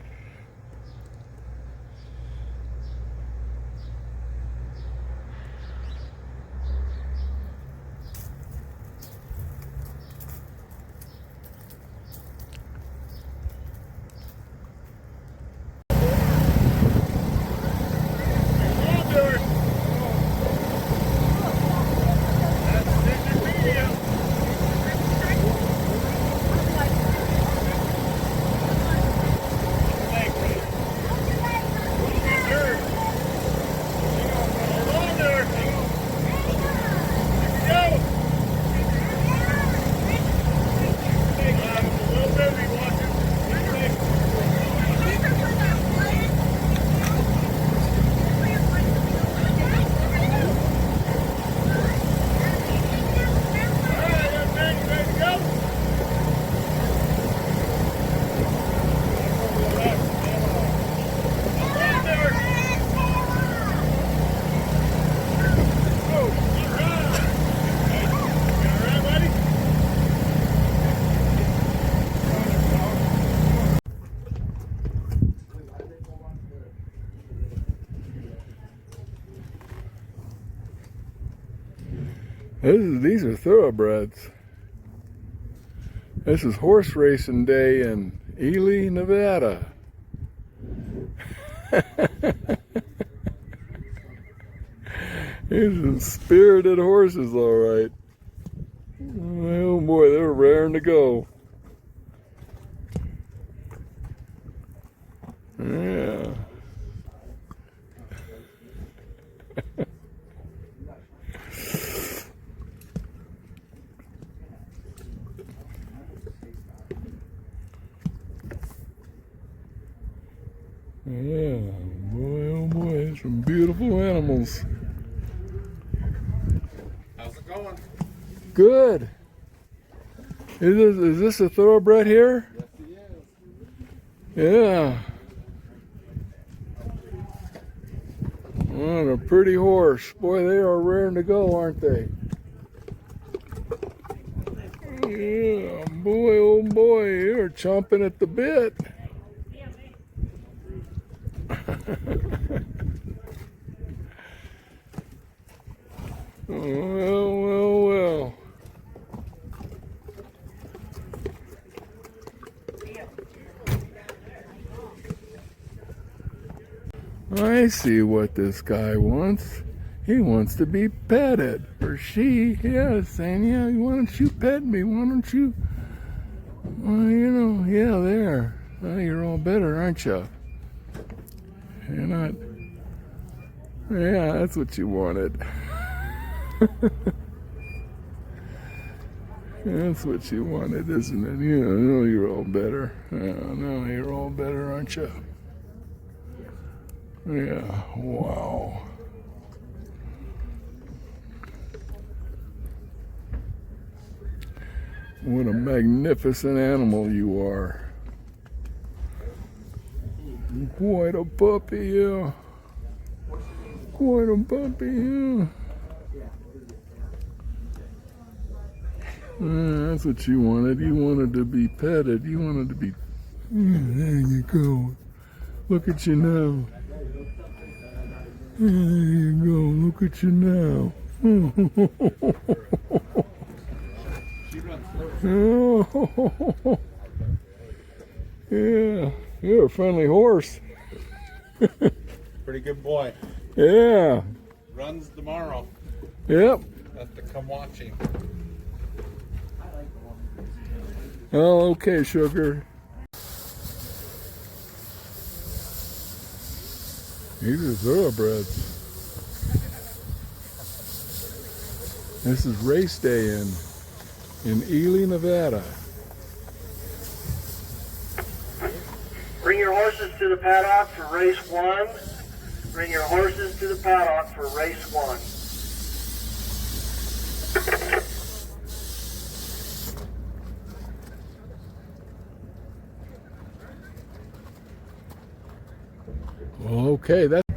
A: These are thoroughbreds. This is horse racing day in Ely, Nevada. These are spirited horses, all right. Oh boy, they're raring to go. Yeah. Yeah, boy, oh boy, some beautiful animals.
C: How's it going?
A: Good. Is this a thoroughbred here?
C: Yes, he is.
A: Yeah. What a pretty horse. Boy, they are raring to go, aren't they? Yeah, boy, oh boy, you're chomping at the bit. Well, well, well. I see what this guy wants. He wants to be petted. Or she, yeah, saying, yeah, why don't you pet me? Why don't you? Well, you know, yeah, there. Well, you're all better, aren't you? You're not. Yeah, that's what you wanted. That's what you wanted, isn't it? You know, you're all better. No, you're all better, aren't you? Yeah, wow. What a magnificent animal you are. Quite a puppy, yeah. Quite a puppy, yeah. That's what you wanted. You wanted to be petted. You wanted to be... there you go. Look at you now. There you go. Look at you now. Yeah, you're a friendly horse.
C: Pretty good boy.
A: Yeah.
C: Runs tomorrow.
A: Yep.
C: Have to come watch him.
A: Oh, okay, sugar. These are thoroughbreds. This is race day in Ely, Nevada.
E: Bring your horses to the paddock for race 1. Bring your horses to the paddock for race 1.
A: Okay, that's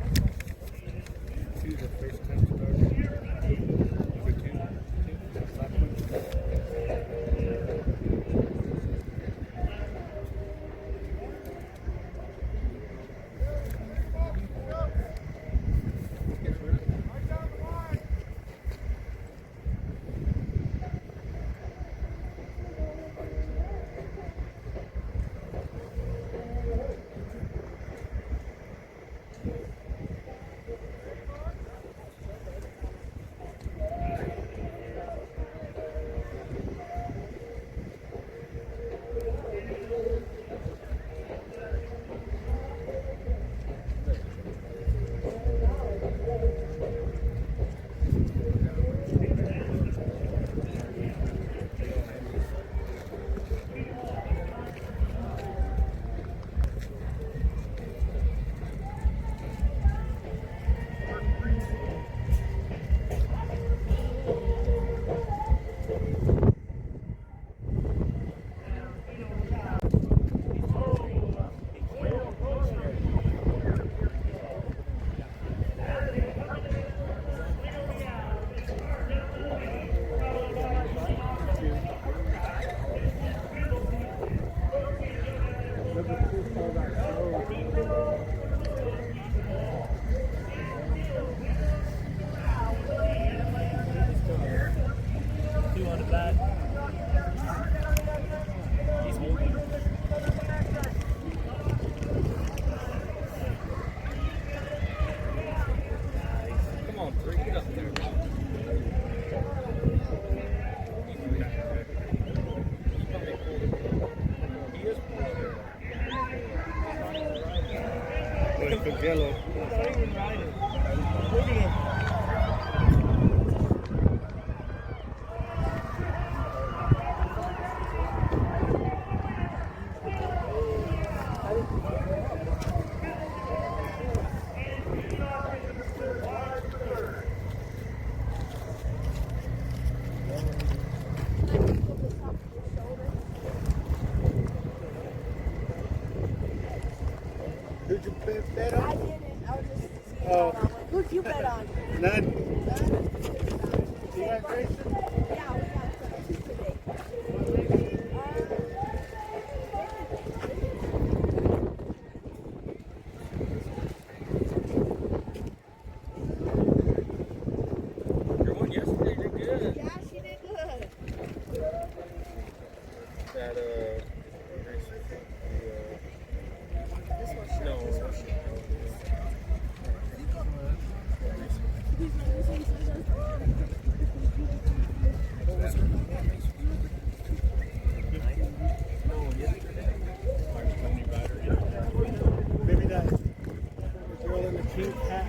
E: Who'd you bet on?
F: I didn't. I was just seeing how that went. Who'd you bet on?
E: None.
F: You guys racing? Yeah, we got two today.
C: Your one yesterday did good.
F: Yeah, she did good.
C: That
F: This one,
C: no.
E: Maybe that girl in the pink hat.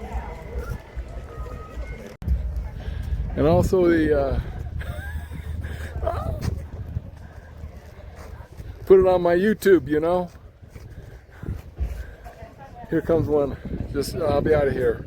A: and also the put it on my YouTube, you know. Here comes one. Just I'll be out of here.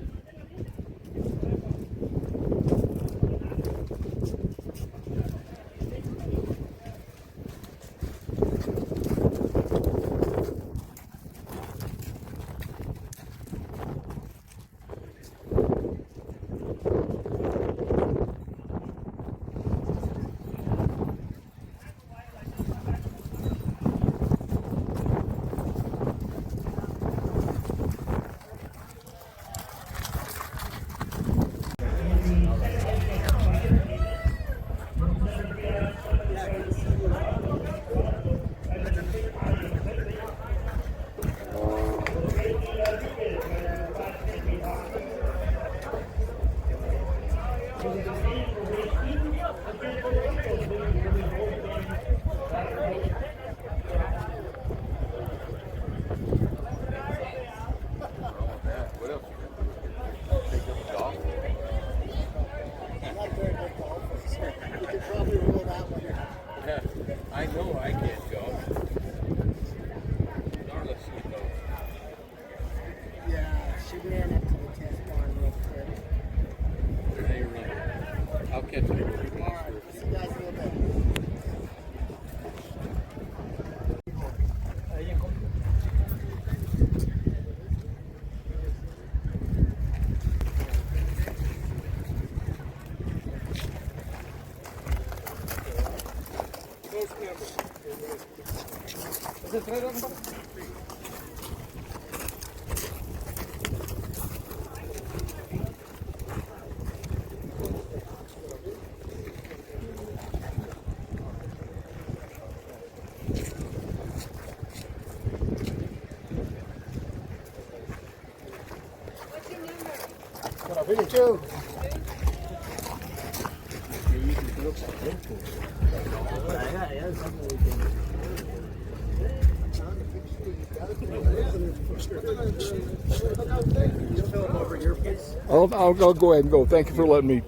A: I'll go ahead and go. Thank you for letting me.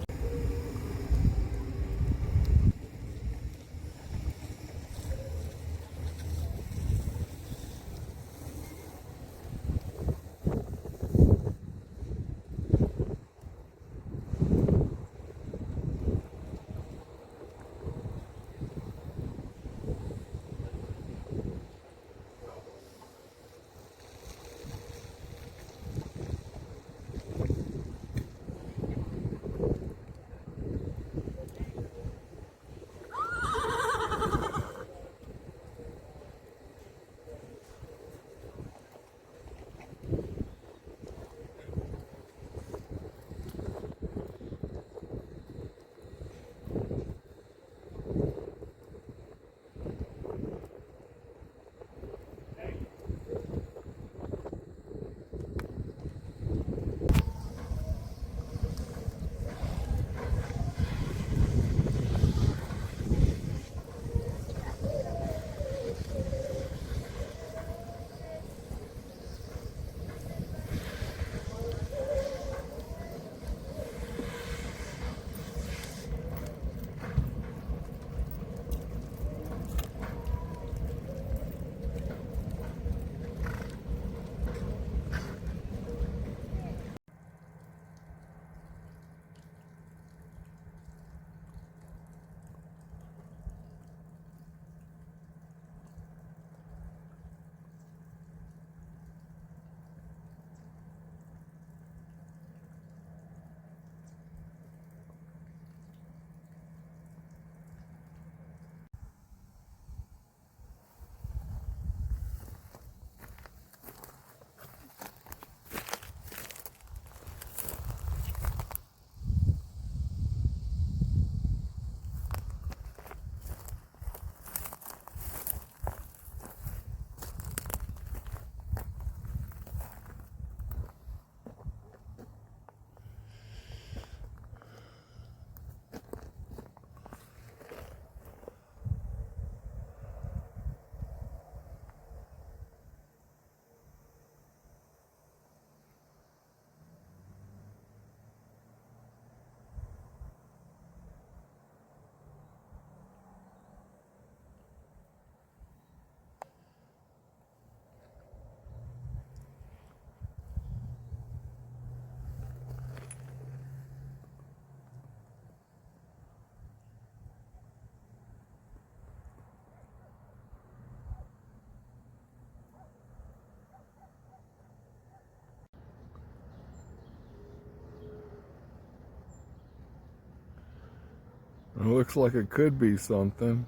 A: It looks like it could be something.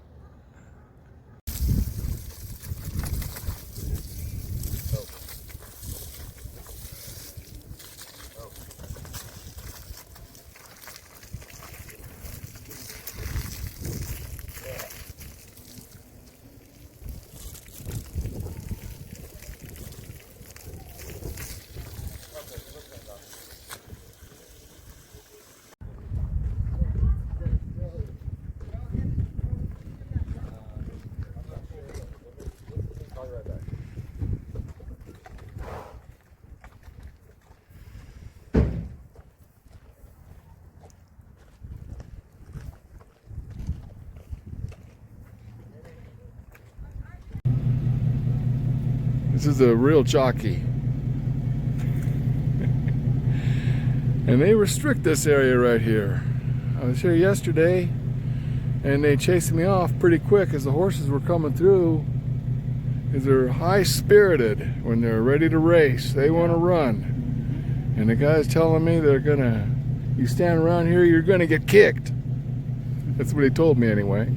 A: This is a real jockey. And they restrict this area right here. I was here yesterday and they chased me off pretty quick as the horses were coming through, because they're high-spirited when they're ready to race. They want to run. And the guy's telling me you stand around here, you're gonna get kicked. That's what he told me anyway.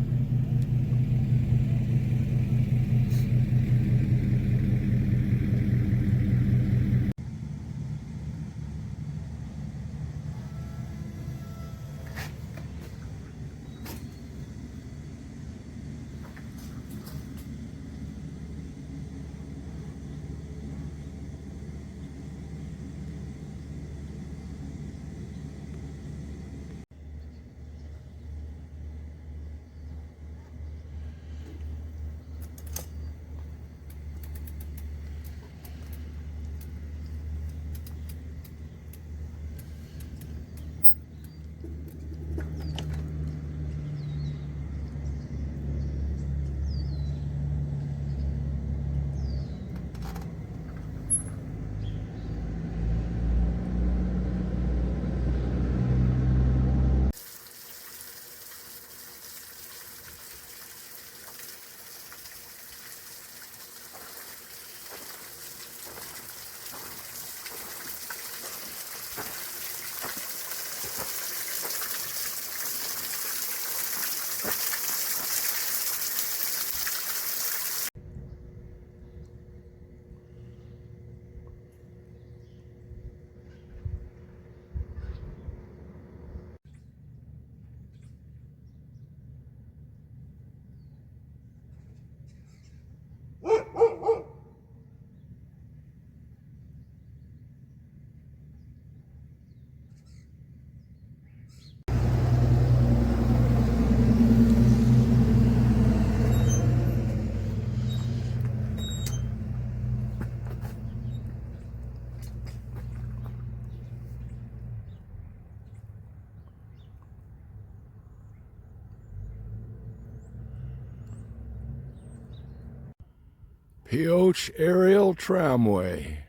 A: Pioche Aerial Tramway.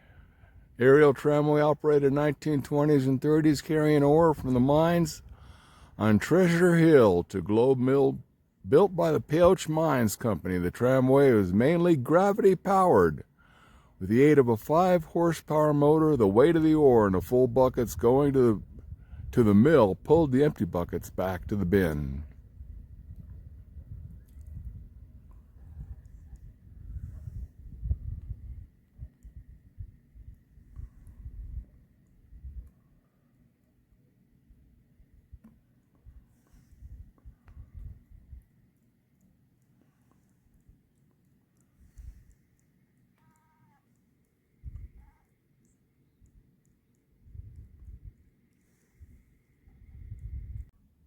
A: Aerial tramway operated in the 1920s and 30s, carrying ore from the mines on Treasure Hill to Globe Mill, built by the Pioche Mines Company. The tramway was mainly gravity powered. With the aid of a 5-horsepower motor, the weight of the ore in the full buckets going to the mill pulled the empty buckets back to the bin.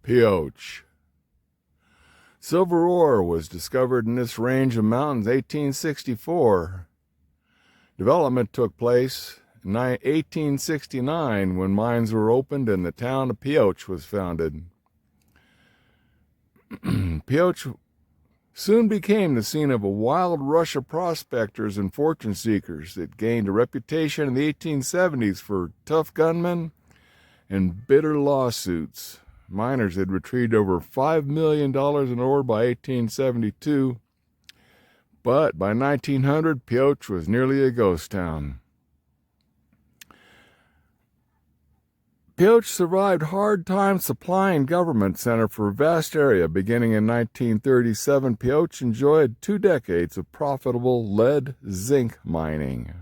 A: Pioche. Silver ore was discovered in this range of mountains 1864. Development took place in 1869 when mines were opened and the town of Pioche was founded. Pioche soon became the scene of a wild rush of prospectors and fortune seekers. It gained a reputation in the 1870s for tough gunmen and bitter lawsuits. Miners had retrieved over $5 million in ore by 1872, but by 1900, Pioche was nearly a ghost town. Pioche survived hard times supplying government center for a vast area. Beginning in 1937, Pioche enjoyed 2 decades of profitable lead-zinc mining.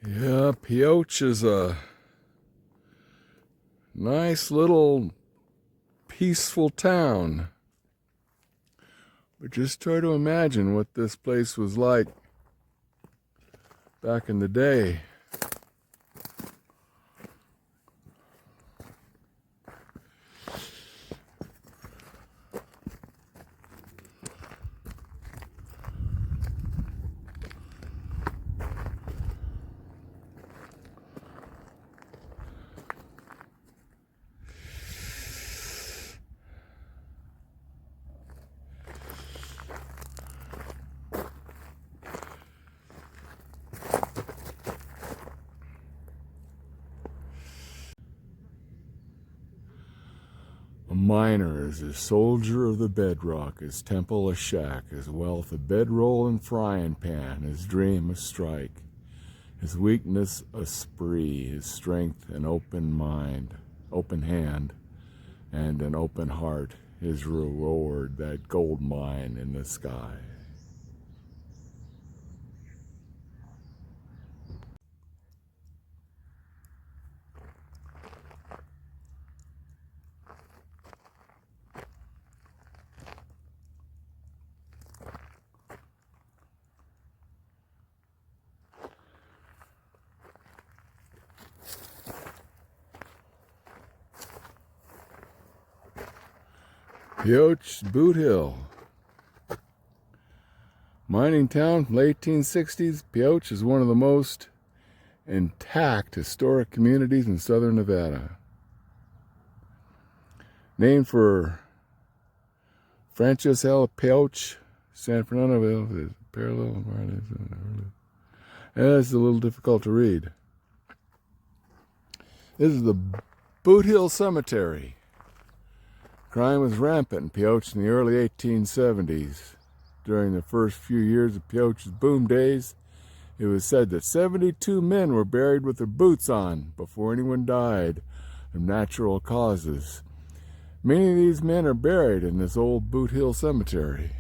A: Yeah, Pioche is a nice little peaceful town. But just try to imagine what this place was like back in the day. A miner is a soldier of the bedrock, his temple a shack, his wealth a bedroll and frying pan, his dream a strike, his weakness a spree, his strength an open mind, open hand, and an open heart, his reward that gold mine in the sky. Pioche Boot Hill. Mining town from the 1860s, Pioche is one of the most intact historic communities in southern Nevada. Named for Francis L. Pioche, San Fernando is parallel. It's a little difficult to read. This is the Boot Hill Cemetery. Crime was rampant in Pioche in the early 1870s. During the first few years of Pioche's boom days, it was said that 72 men were buried with their boots on before anyone died of natural causes. Many of these men are buried in this old Boot Hill Cemetery.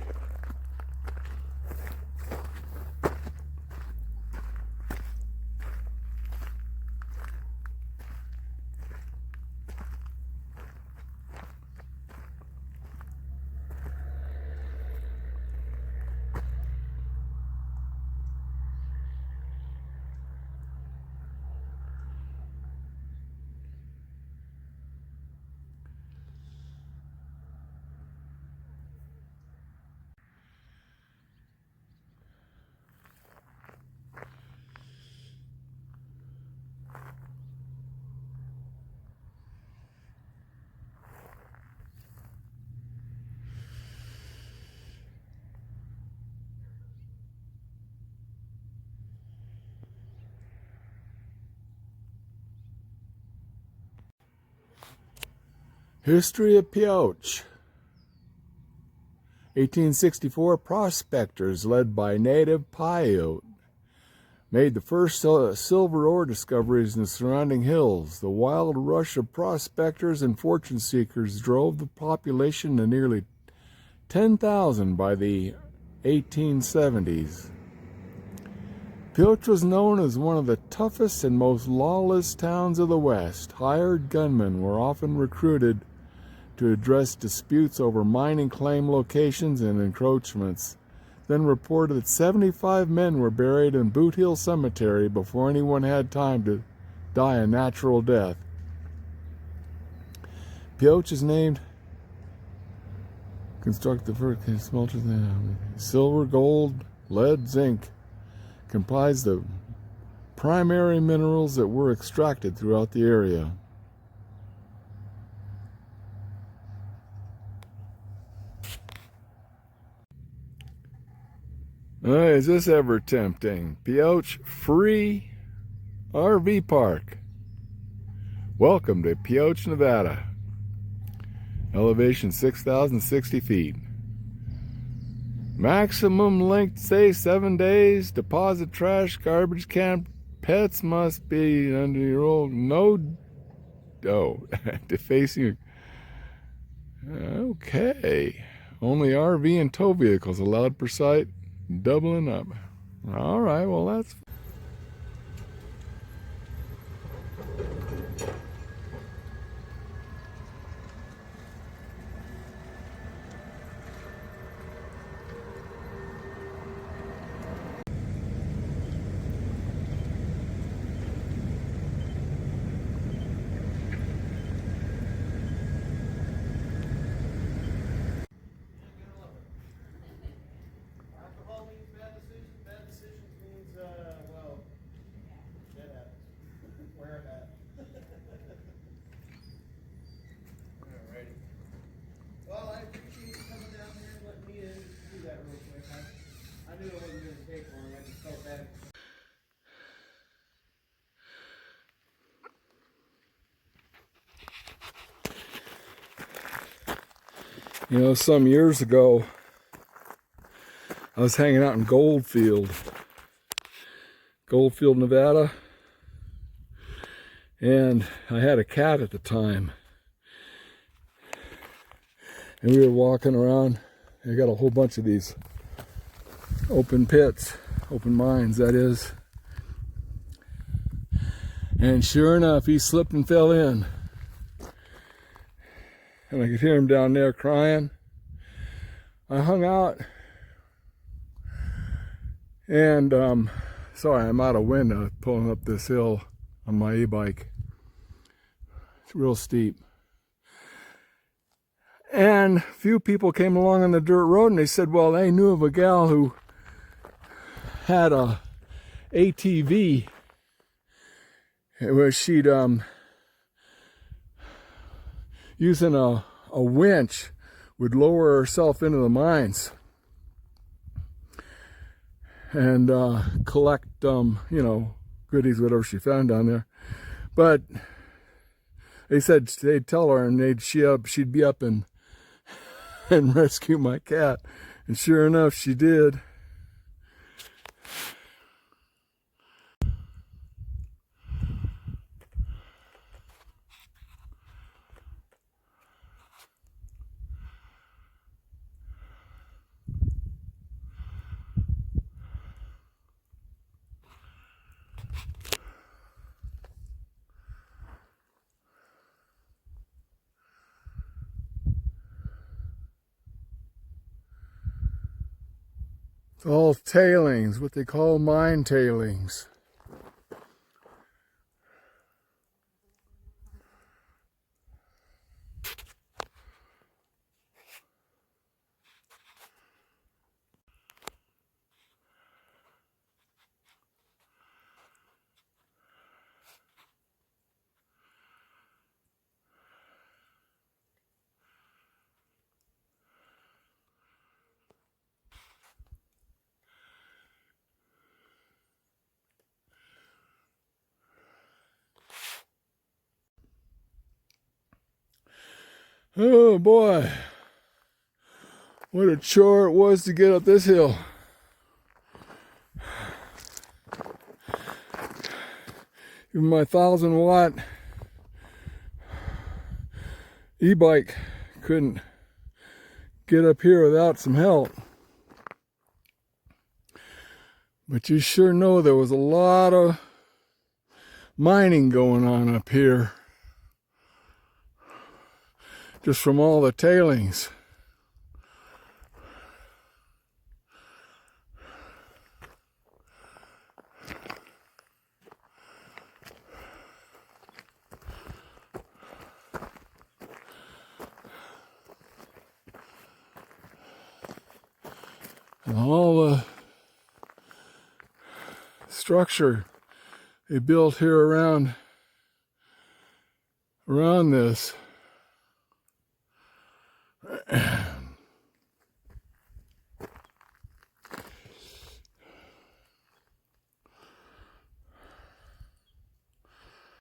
A: History of Pioche. 1864, prospectors led by native Paiute made the first silver ore discoveries in the surrounding hills. The wild rush of prospectors and fortune seekers drove the population to nearly 10,000 by the 1870s. Pioche was known as one of the toughest and most lawless towns of the West. Hired gunmen were often recruited to address disputes over mining claim locations and encroachments. Then reported that 75 men were buried in Boot Hill Cemetery before anyone had time to die a natural death. Pioche is named constructed for smelters. Silver, gold, lead, zinc comprised the primary minerals that were extracted throughout the area. Is this ever tempting? Pioche Free RV Park. Welcome to Pioche, Nevada. Elevation 6,060 feet. Maximum length stay 7 days. Deposit trash, garbage can. Pets must be under your old defacing. Okay. Only RV and tow vehicles allowed per site. Doubling up. All right, well, that's...
C: Well, I appreciate you coming down here and letting me in do that real quick. I knew it wasn't going to take long. I just felt bad.
A: You know, some years ago, I was hanging out in Goldfield, Nevada, and I had a cat at the time. And we were walking around. I got a whole bunch of these open pits, open mines, that is. And sure enough, he slipped and fell in. And I could hear him down there crying. I hung out. And, sorry, I'm out of wind. I was pulling up this hill on my e-bike. It's real steep. And a few people came along on the dirt road and they said, well, they knew of a gal who had a ATV where she'd using a winch would lower herself into the mines and collect you know, goodies, whatever she found down there. But they said they'd tell her and she'd be up and rescue my cat. And sure enough, she did. It's all tailings, what they call mine tailings. Oh boy, what a chore it was to get up this hill. Even my 1,000-watt e-bike couldn't get up here without some help. But you sure know there was a lot of mining going on up here, just from all the tailings. And all the structure they built here around this.